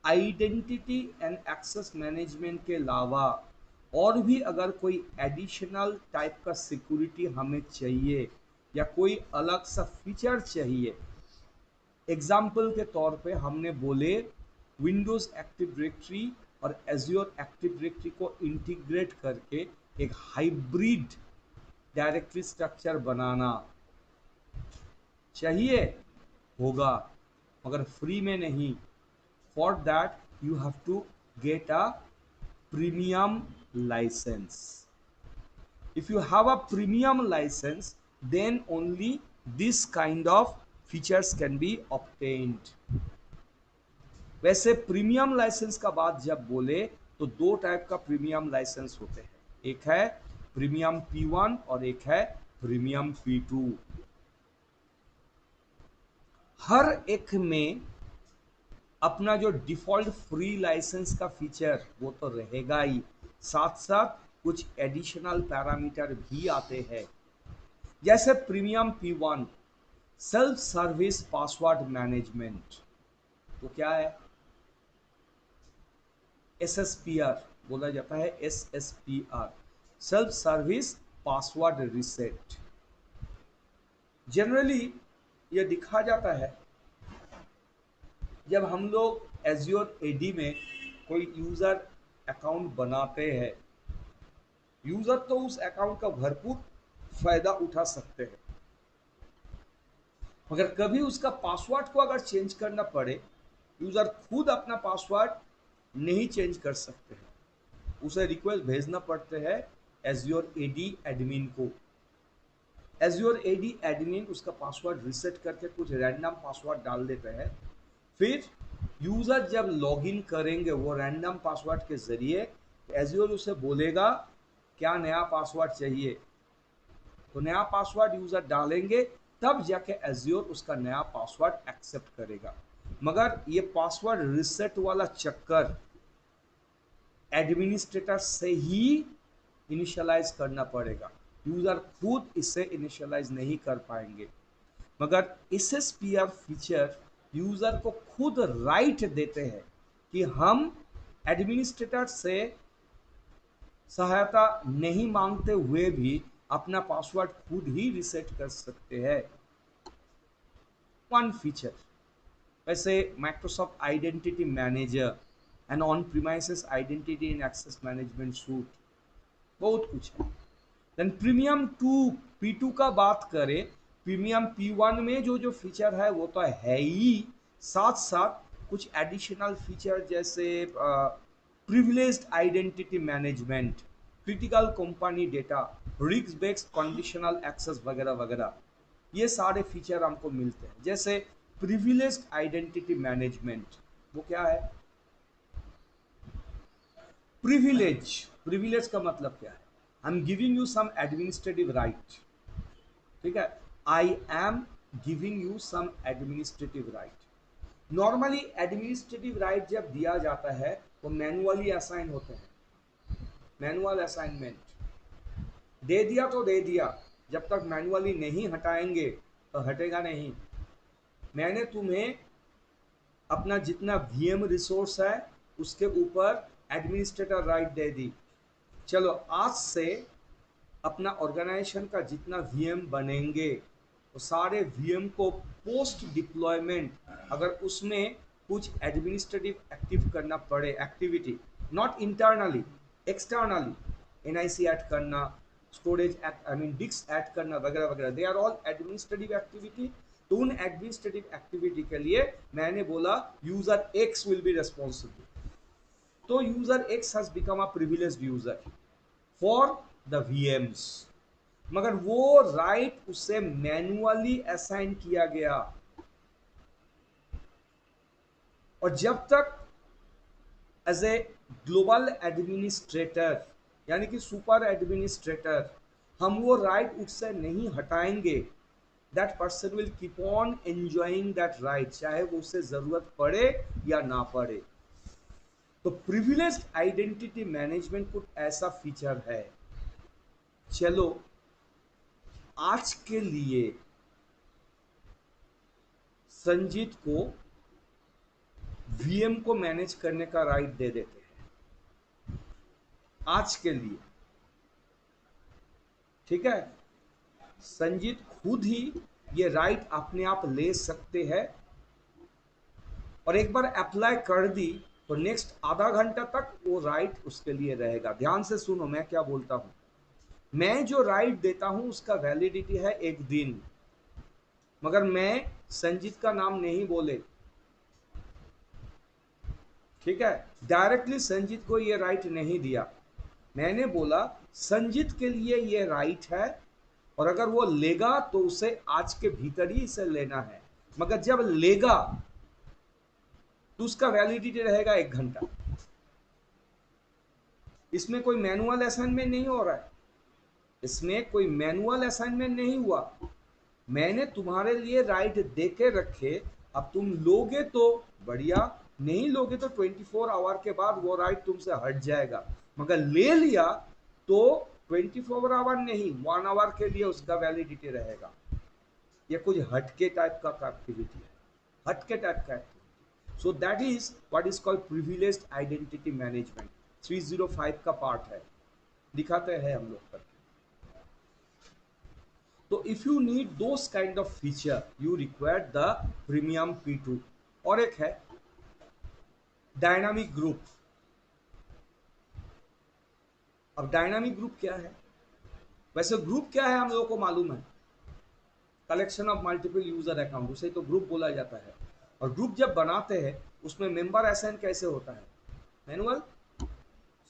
identity and access management के अलावा और भी अगर कोई एडिशनल टाइप का सिक्योरिटी हमें चाहिए या कोई अलग सा फीचर चाहिए, एग्जाम्पल के तौर पे हमने बोले विंडोज एक्टिव डायरेक्टरी और एज्योर एक्टिव डायरेक्टरी को इंटीग्रेट करके एक हाइब्रिड डायरेक्टरी स्ट्रक्चर बनाना चाहिए, होगा, मगर फ्री में नहीं। For that you have to get a premium license. If you have a premium license, then only this kind of features can be obtained. वैसे premium licence का बात जब बोले तो दो टाइप का प्रीमियम लाइसेंस होते हैं, एक है प्रीमियम P1 और एक है प्रीमियम P2। हर एक में अपना जो डिफॉल्ट फ्री लाइसेंस का फीचर वो तो रहेगा ही, साथ साथ कुछ एडिशनल पैरामीटर भी आते हैं। जैसे premium P1 self service password management, तो क्या है? SSPR बोला जाता है, SSPR self service password reset. Generally यह दिखा जाता है जब हम लोग एज्योर AD में कोई यूजर अकाउंट बनाते हैं, यूजर तो उस अकाउंट का भरपूर फायदा उठा सकते हैं, मगर कभी उसका पासवर्ड को अगर चेंज करना पड़े, यूजर खुद अपना पासवर्ड नहीं चेंज कर सकते हैं। उसे रिक्वेस्ट भेजना पड़ते हैं एज्योर एडी एडमिन को। एज्योर एडी एडमिन उसका पासवर्ड रिसेट करके कुछ रैंडम पासवर्ड डाल देते हैं। फिर यूजर जब लॉगिन करेंगे वो रैंडम पासवर्ड के जरिए, एज्योर उसे बोलेगा क्या नया पासवर्ड चाहिए, तो नया पासवर्ड यूजर डालेंगे तब जाके एज्योर उसका नया पासवर्ड एक्सेप्ट करेगा। मगर ये पासवर्ड रिसेट वाला चक्कर एडमिनिस्ट्रेटर से ही इनिशियलाइज करना पड़ेगा, यूजर खुद इसे इनिशियलाइज नहीं कर पाएंगे। मगर एसएसपीआर फीचर यूजर को खुद राइट देते हैं कि हम एडमिनिस्ट्रेटर से सहायता नहीं मांगते हुए भी अपना पासवर्ड खुद ही रिसेट कर सकते हैं। वन फीचर, वैसे Microsoft identity manager and on premises identity and access management suite, बहुत कुछ है। देन प्रीमियम 2 P2 का बात करें, प्रीमियम P1 में जो फीचर है वो तो है ही, साथ साथ कुछ एडिशनल फीचर जैसे privileged identity management, critical company data, risk based conditional access वगैरह वगैरह, ये सारे फीचर हमको मिलते हैं। जैसे प्रिविलेज्ड आइडेंटिटी मैनेजमेंट, वो क्या है? प्रिविलेज का मतलब क्या है? I am giving you some administrative right, ठीक है, I am giving you some administrative right. Normally administrative right जब दिया जाता है वो मैनुअली असाइन होते हैं, मैनुअल असाइनमेंट। दे दिया तो दे दिया, जब तक मैनुअली नहीं हटाएंगे तो हटेगा नहीं। मैंने तुम्हें अपना जितना वीएम रिसोर्स है उसके ऊपर एडमिनिस्ट्रेटर राइट दे दी, चलो आज से अपना ऑर्गेनाइजेशन का जितना वीएम बनेंगे वो सारे वीएम को पोस्ट डिप्लॉयमेंट अगर उसमें कुछ एडमिनिस्ट्रेटिव एक्टिव करना पड़े, activity not internally, externally, NIC add करना, स्टोरेज डिस्क ऐड करना वगैरह वगैरह, they are all administrative activity. तो उन एडमिनिस्ट्रेटिव एक्टिविटी के लिए मैंने बोला user X will be responsible. तो user X has become a privileged user for the VMs, मगर वो राइट उससे मैन्युअली असाइन किया गया। और जब तक एज ए ग्लोबल एडमिनिस्ट्रेटर यानी कि सुपर एडमिनिस्ट्रेटर हम वो राइट उससे नहीं हटाएंगे, that person will keep on enjoying that right, चाहे वो उससे जरूरत पड़े या ना पड़े। तो प्रिविलेज्ड आइडेंटिटी मैनेजमेंट कुछ ऐसा फीचर है। चलो आज के लिए संजीत को वीएम को मैनेज करने का राइट दे देते हैं आज के लिए, ठीक है। संजीत खुद ही ये राइट अपने आप ले सकते हैं और एक बार अप्लाई कर दी तो नेक्स्ट आधा घंटा तक वो राइट उसके लिए रहेगा। ध्यान से सुनो मैं क्या बोलता हूं। मैं जो राइट देता हूं उसका वैलिडिटी है 1 दिन, मगर मैं संजीत का नाम नहीं बोले, ठीक है, डायरेक्टली संजीत को ये राइट नहीं दिया। मैंने बोला संजीत के लिए ये राइट है और अगर वो लेगा तो उसे आज के भीतर ही इसे लेना है, मगर जब लेगा तो उसका वैलिडिटी रहेगा 1 घंटा। इसमें कोई मैनुअल असाइनमेंट नहीं हो रहा है, इसमें कोई मैनुअल असाइनमेंट नहीं हुआ। मैंने तुम्हारे लिए राइट दे के रखे, अब तुम लोगे तो बढ़िया, नहीं लोगे तो 24 आवर के बाद वो राइट तुमसे हट जाएगा, मगर ले लिया तो 24 आवर नहीं 1 आवर के लिए उसका वैलिडिटी रहेगा। ये कुछ हटके टाइप का एक्टिविटी है, हटके टाइप का activity. So that is what is called privileged identity management, 305 का पार्ट है, दिखाते हैं हम लोग करके। तो if you need those kind of feature you require the premium P2। और एक है डायनामिक ग्रुप। अब डायनामिक ग्रुप क्या है? वैसे ग्रुप क्या है हम लोगों को मालूम है, collection of multiple user account, उसे तो ग्रुप बोला जाता है। और ग्रुप जब बनाते हैं उसमें मेंबर असाइन कैसे होता है? मैनुअल,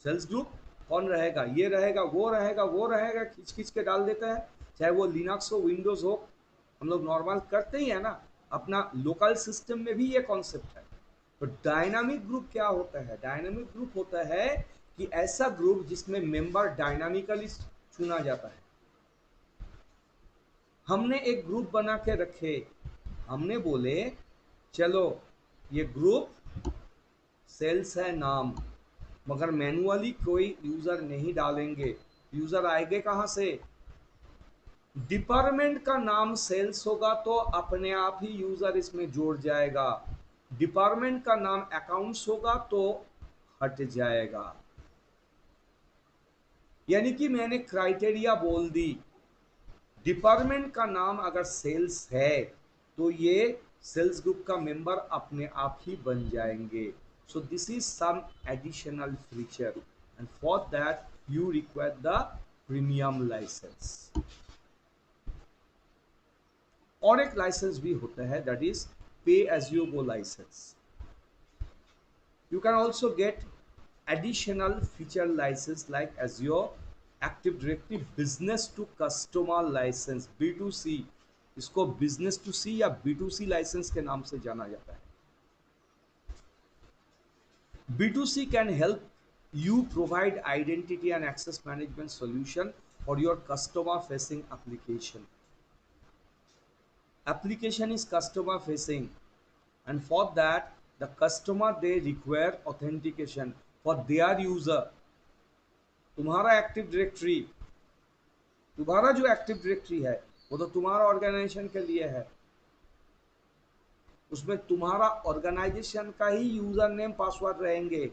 सेल्स ग्रुप, कौन रहेगा, ये रहेगा, वो रहेगा, वो रहेगा, खींच खींच के डाल देता है। चाहे वो लिनक्स हो, विंडोज हो, हम लोग नॉर्मल करते ही है ना, अपना लोकल सिस्टम में भी ये कॉन्सेप्ट है। तो डायनामिक ग्रुप क्या होता है? डायनामिक ग्रुप होता है कि ऐसा ग्रुप जिसमें मेंबर डायनामिकली चुना जाता है। हमने एक ग्रुप बना के रखे, हमने बोले चलो ये ग्रुप सेल्स है नाम, मगर मैनुअली कोई यूजर नहीं डालेंगे। यूजर आएंगे कहां से? डिपार्टमेंट का नाम सेल्स होगा तो अपने आप ही यूजर इसमें जोड़ जाएगा। डिपार्टमेंट का नाम अकाउंट्स होगा तो हट जाएगा। यानी कि मैंने क्राइटेरिया बोल दी। डिपार्टमेंट का नाम अगर सेल्स है तो ये सेल्स ग्रुप का मेंबर अपने आप ही बन जाएंगे। So this is some additional feature and for that you require the premium license. और एक लाइसेंस भी होता है, that is pay as you go license. You can also get additional feature license like Azure Active Directory Business to Customer License B2C। इसको business to सी या B2C licence के नाम से जाना जाता है। B2C can help you provide identity and access management solution for your customer facing application. Application is customer facing, and for that the customer they require authentication for their user। तुम्हारा active directory, तुम्हारा जो active directory है वो तो तुम्हारा organisation के लिए है। उसमें तुम्हारा ऑर्गेनाइजेशन का ही यूजर नेम पासवर्ड रहेंगे।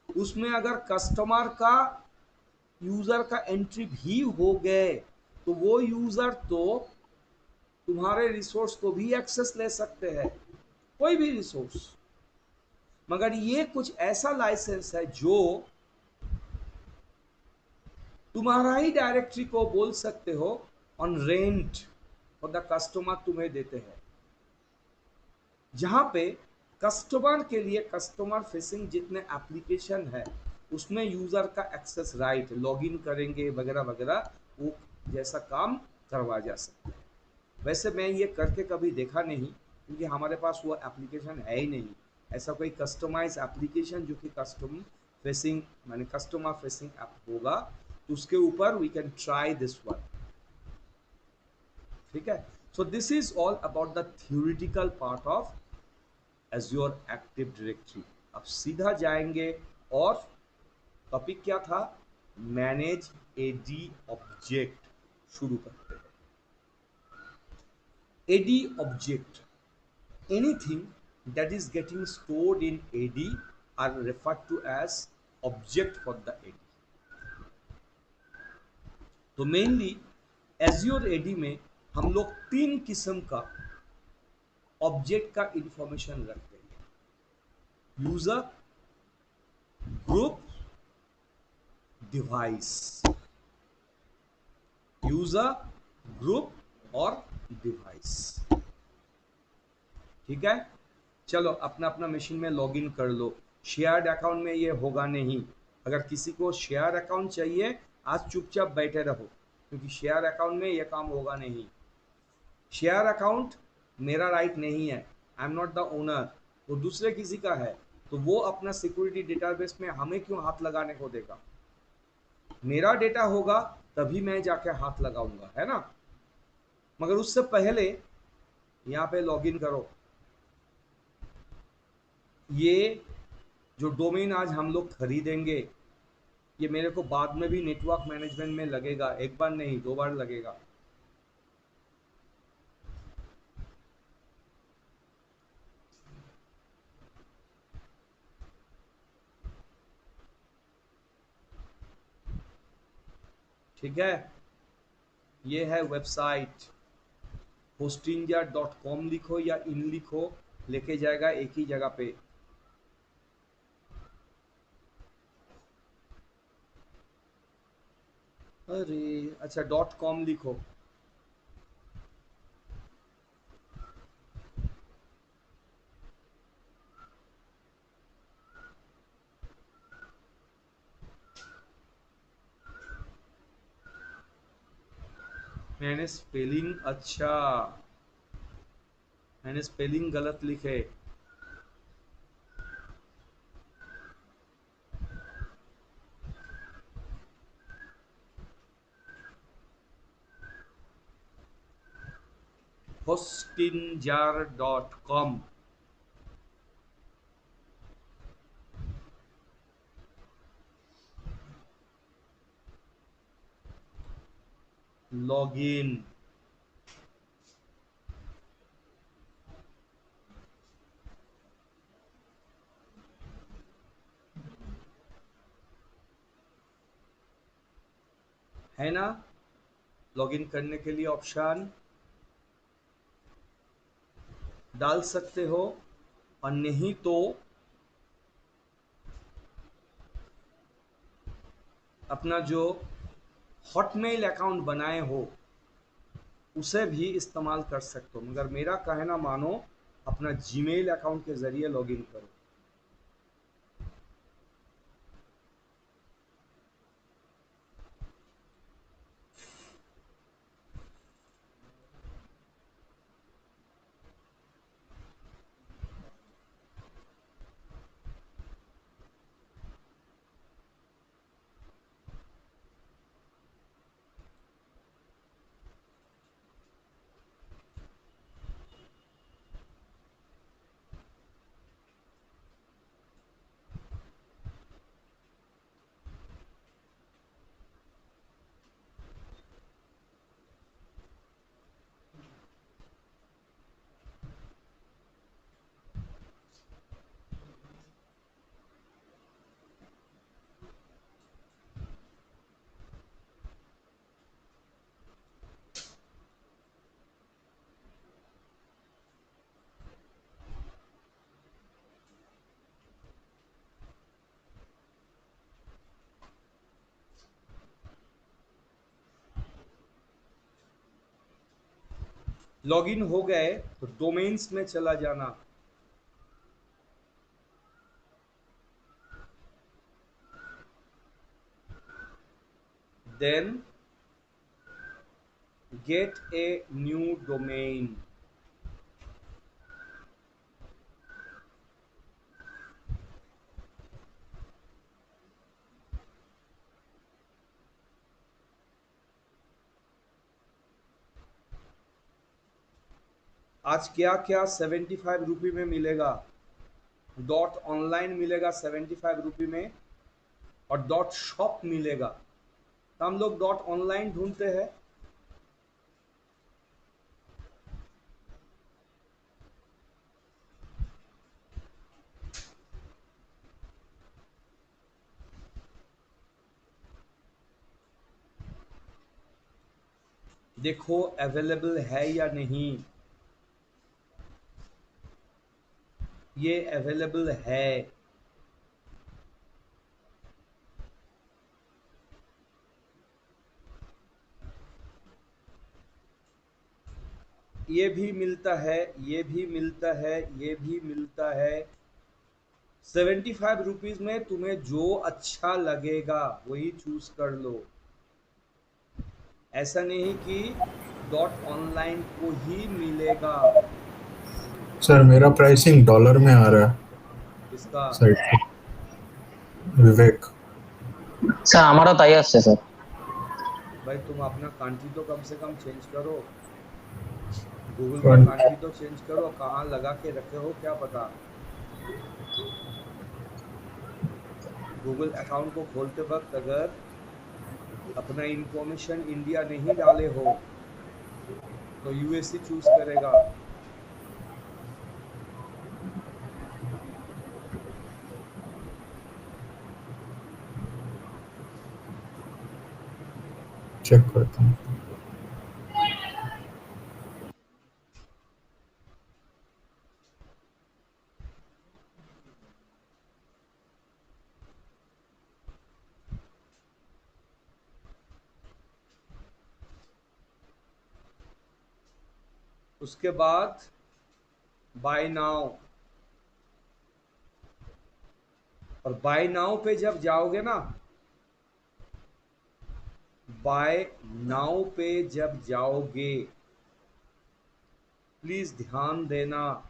उसमें अगर कस्टमर का यूजर का एंट्री भी हो गए तो वो यूजर तो तुम्हारे रिसोर्स को भी एक्सेस ले सकते हैं, कोई भी रिसोर्स। मगर ये कुछ ऐसा लाइसेंस है जो तुम्हारा ही डायरेक्टरी को बोल सकते हो ऑन रेंट और द कस्टमर तुम्हें देते हैं, जहां पे कस्टमर के लिए कस्टमर फेसिंग जितने एप्लीकेशन है उसमें यूजर का एक्सेस राइट, लॉगिन करेंगे वगैरह वगैरह, वो जैसा काम करवा जा सकता है। वैसे मैं ये करके कभी देखा नहीं क्योंकि हमारे पास वो एप्लीकेशन है ही नहीं, ऐसा कोई कस्टमाइज एप्लीकेशन जो कि कस्टमर फेसिंग माने कस्टमर फेसिंग ऐप होगा तो उसके ऊपर we can try this one. ठीक है, so this is all about the theoretical part of Azure active directory. अब सीधा जाएंगे और टॉपिक क्या था? मैनेज एडी ऑब्जेक्ट शुरू करते हैं। AD object, anything that is getting stored in AD are referred to as object for the AD। तो मेनली Azure AD में हम लोग तीन किस्म का ऑब्जेक्ट का इंफॉर्मेशन रखते हैं, user, group, device. User, group और डिवाइस। ठीक है, चलो अपना अपना मशीन में लॉगिन कर लो। शेयर्ड अकाउंट में ये होगा नहीं। अगर किसी को शेयर अकाउंट चाहिए आज चुपचाप बैठे रहो, क्योंकि शेयर अकाउंट में ये काम होगा नहीं। शेयर अकाउंट मेरा राइट नहीं है, I am not the owner, वो दूसरे किसी का है, तो वो अपना सिक्योरिटी डेटाबेस में हमें क्यों हाथ लगाने को देगा? मेरा डेटा होगा तभी मैं जाके हाथ लगाऊंगा, है ना। मगर उससे पहले यहाँ पे लॉगिन करो। ये जो डोमेन आज हम लोग खरीदेंगे ये मेरे को बाद में भी नेटवर्क मैनेजमेंट में लगेगा, एक बार नहीं 2 बार लगेगा। ठीक है, ये है वेबसाइट hostinja.com, लिखो या इन लिखो, लेके जाएगा एक ही जगह पे। अरे अच्छा .com लिखो। मैंने स्पेलिंग, अच्छा मैंने स्पेलिंग गलत लिखे। hostinjar.com। लॉगिन, है ना? लॉगिन करने के लिए ऑप्शन डाल सकते हो, और नहीं तो अपना जो हॉटमेल अकाउंट बनाए हो उसे भी इस्तेमाल कर सकते हो, मगर मेरा कहना मानो, अपना जीमेल अकाउंट के जरिए लॉगिन करो। लॉगिन हो गए तो डोमेन्स में चला जाना। Then get a new domain. आज क्या क्या 75 रुपये में मिलेगा? डॉट ऑनलाइन मिलेगा 75 रुपये में, और डॉट शॉप मिलेगा। तो हम लोग डॉट ऑनलाइन ढूंढते हैं। देखो अवेलेबल है या नहीं। ये अवेलेबल है। ये भी मिलता है, ये भी मिलता है, ये भी मिलता है। 75 रुपीज में तुम्हें जो अच्छा लगेगा वही चूज कर लो। ऐसा नहीं कि डॉट ऑनलाइन को ही मिलेगा। सर मेरा प्राइसिंग डॉलर में आ रहा है इसका साइट पे। विवेक স্যার আমারও তাই আসছে স্যার। भाई तुम अपना कंट्री तो कम से कम चेंज करो। गूगल का कौन- कंट्री तो चेंज करो, कहाँ लगा के रखे हो क्या पता। गूगल अकाउंट को खोलते वक्त अगर अपना इंफॉर्मेशन इंडिया नहीं डाले हो तो यूएससी चूज करेगा। चेक करता हूँ। उसके बाद बाय नाउ, और बाय नाउ पे जब जाओगे ना, बाय नाउ पे जब जाओगे प्लीज ध्यान देना,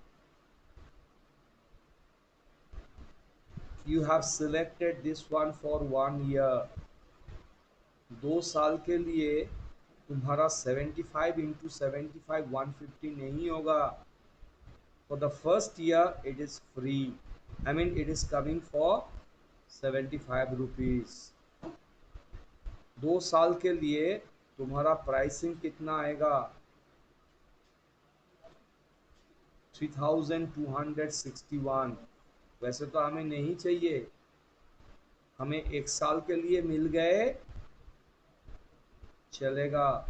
you have selected this one for 1 year. 2 साल के लिए तुम्हारा 75 इंटू 75 150 नहीं होगा। For the first year it is free, I mean it is coming for 75 rupees. 2 साल के लिए तुम्हारा प्राइसिंग कितना आएगा? 3261। वैसे तो हमें नहीं चाहिए, हमें 1 साल के लिए मिल गए चलेगा।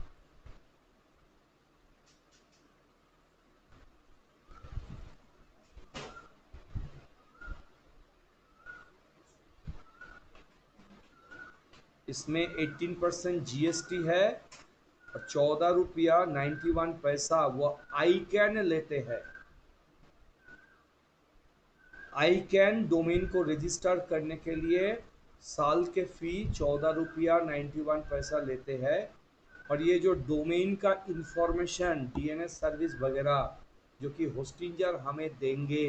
इसमें 18% जीएसटी है और 14 रुपया 91 पैसा वो आई कैन लेते हैं। आई कैन डोमेन को रजिस्टर करने के लिए साल के फी 14 रुपया 91 पैसा लेते हैं। और ये जो डोमेन का इंफॉर्मेशन डीएनएस सर्विस वगैरह जो कि होस्टिंजर हमें देंगे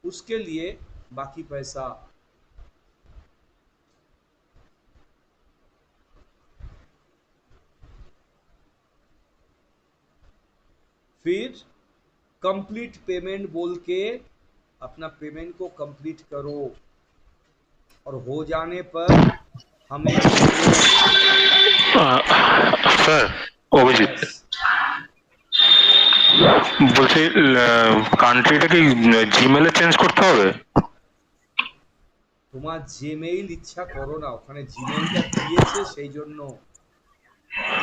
उसके लिए बाकी पैसा। फिर कंप्लीट पेमेंट बोल के अपना पेमेंट को कंप्लीट करो और हो जाने पर हमें স্যার অভিজিৎ বলছি কান্ট্রিটা কি জিমেলে চেঞ্জ করতে হবে? তোমার জিমেইল ইচ্ছা করো না, ওখানে জিমেইলটা দিয়েছে সেই জন্য।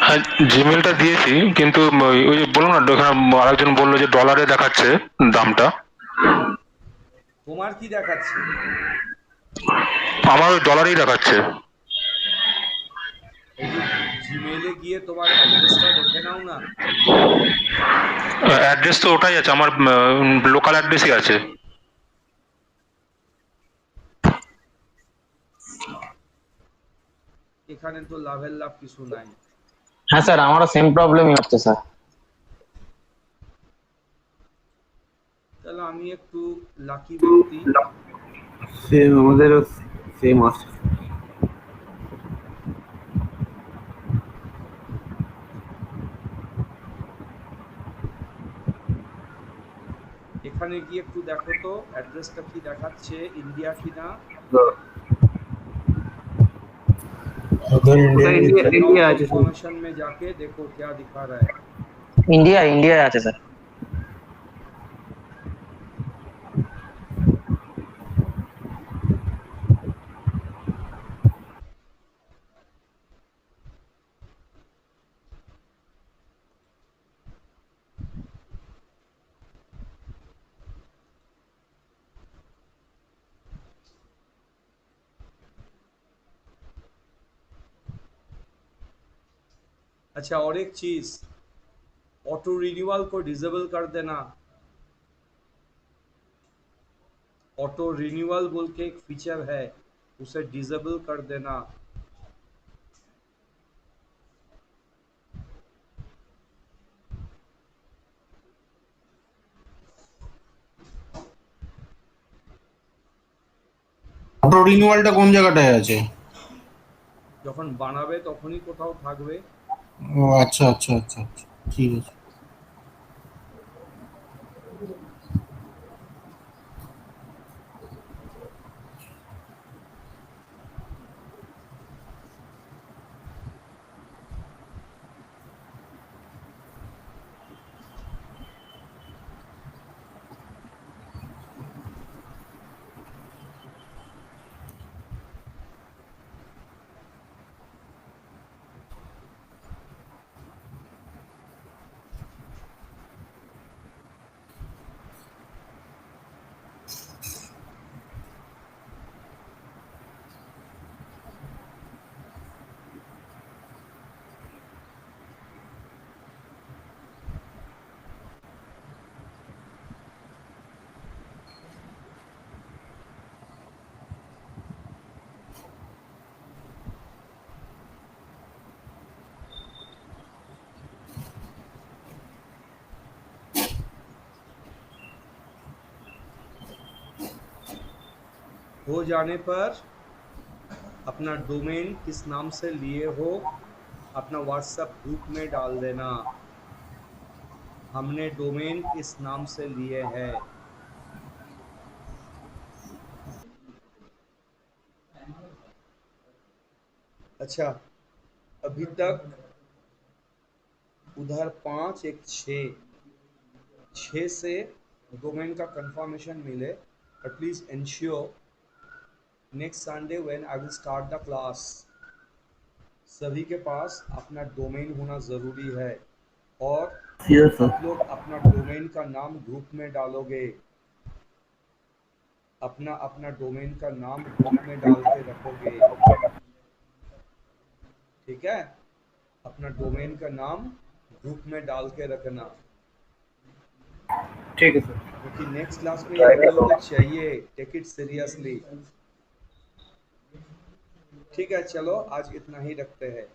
হ্যাঁ জিমেলটা দিয়েছি কিন্তু ওই যে বললাম না ওখানে আরেকজন বললো যে ডলারে দেখাচ্ছে দামটা। তোমার কি দেখাচ্ছে? আমার ওই ডলারেই দেখাচ্ছে। জিমেইলে গিয়ে তোমার অ্যাড্রেসটা দেখে নাও না। অ্যাড্রেস তো ওটাই আছে, আমার লোকাল অ্যাড্রেসই আছে। এখানে তো লাভের লাভ কিছু নাই। হ্যাঁ স্যার, আমারও সেম প্রবলেমই হচ্ছে স্যার। তাহলে আমি একটু লাকি ব্যক্তি। সেম আমাদেরও সেম আছে। এখানে গিয়ে একটু দেখো তো অ্যাড্রেসটা কি দেখাচ্ছে, ইন্ডিয়া কিনা। उधर इंडिया इंडिया আছে। इन्फॉर्मेशन में जाके देखो क्या दिखा रहा है। ইন্ডিয়া আছে স্যার। अच्छा और एक चीज, ऑटो रिन्यूअल को डिसेबल कर देना। ऑटो रिन्यूअल बोल के एक फीचर है, उसे डिसेबल कर देना। অটো রিনিউয়ালটা কোন জায়গাটায় আছে? যখন বানাবে তখনই কোথাও থাকবে। ও আচ্ছা আচ্ছা আচ্ছা আচ্ছা, ঠিক আছে। हो जाने पर अपना डोमेन किस नाम से लिए हो अपना व्हाट्सएप ग्रुप में डाल देना। हमने डोमेन इस नाम से लिए है। अच्छा, अभी तक उधर 5 एक 6 से डोमेन का कंफर्मेशन मिले। But please ensure next Sunday when I will start the class सभी के पास अपना डोमेन होना ज़रूरी है। और Yes, sir. आप लोग अपना डोमेन का नाम ग्रुप में डालोगे, अपना अपना डोमेन का नाम ग्रुप में डाल के रखोगे, ठीक है? अपना डोमेन का नाम ग्रुप में डाल के रखना, ठीक है सर। क्योंकि नेक्स्ट क्लास में ये हम लोग को चाहिए। Take it seriously. ठीक है, चलो आज इतना ही रखते हैं।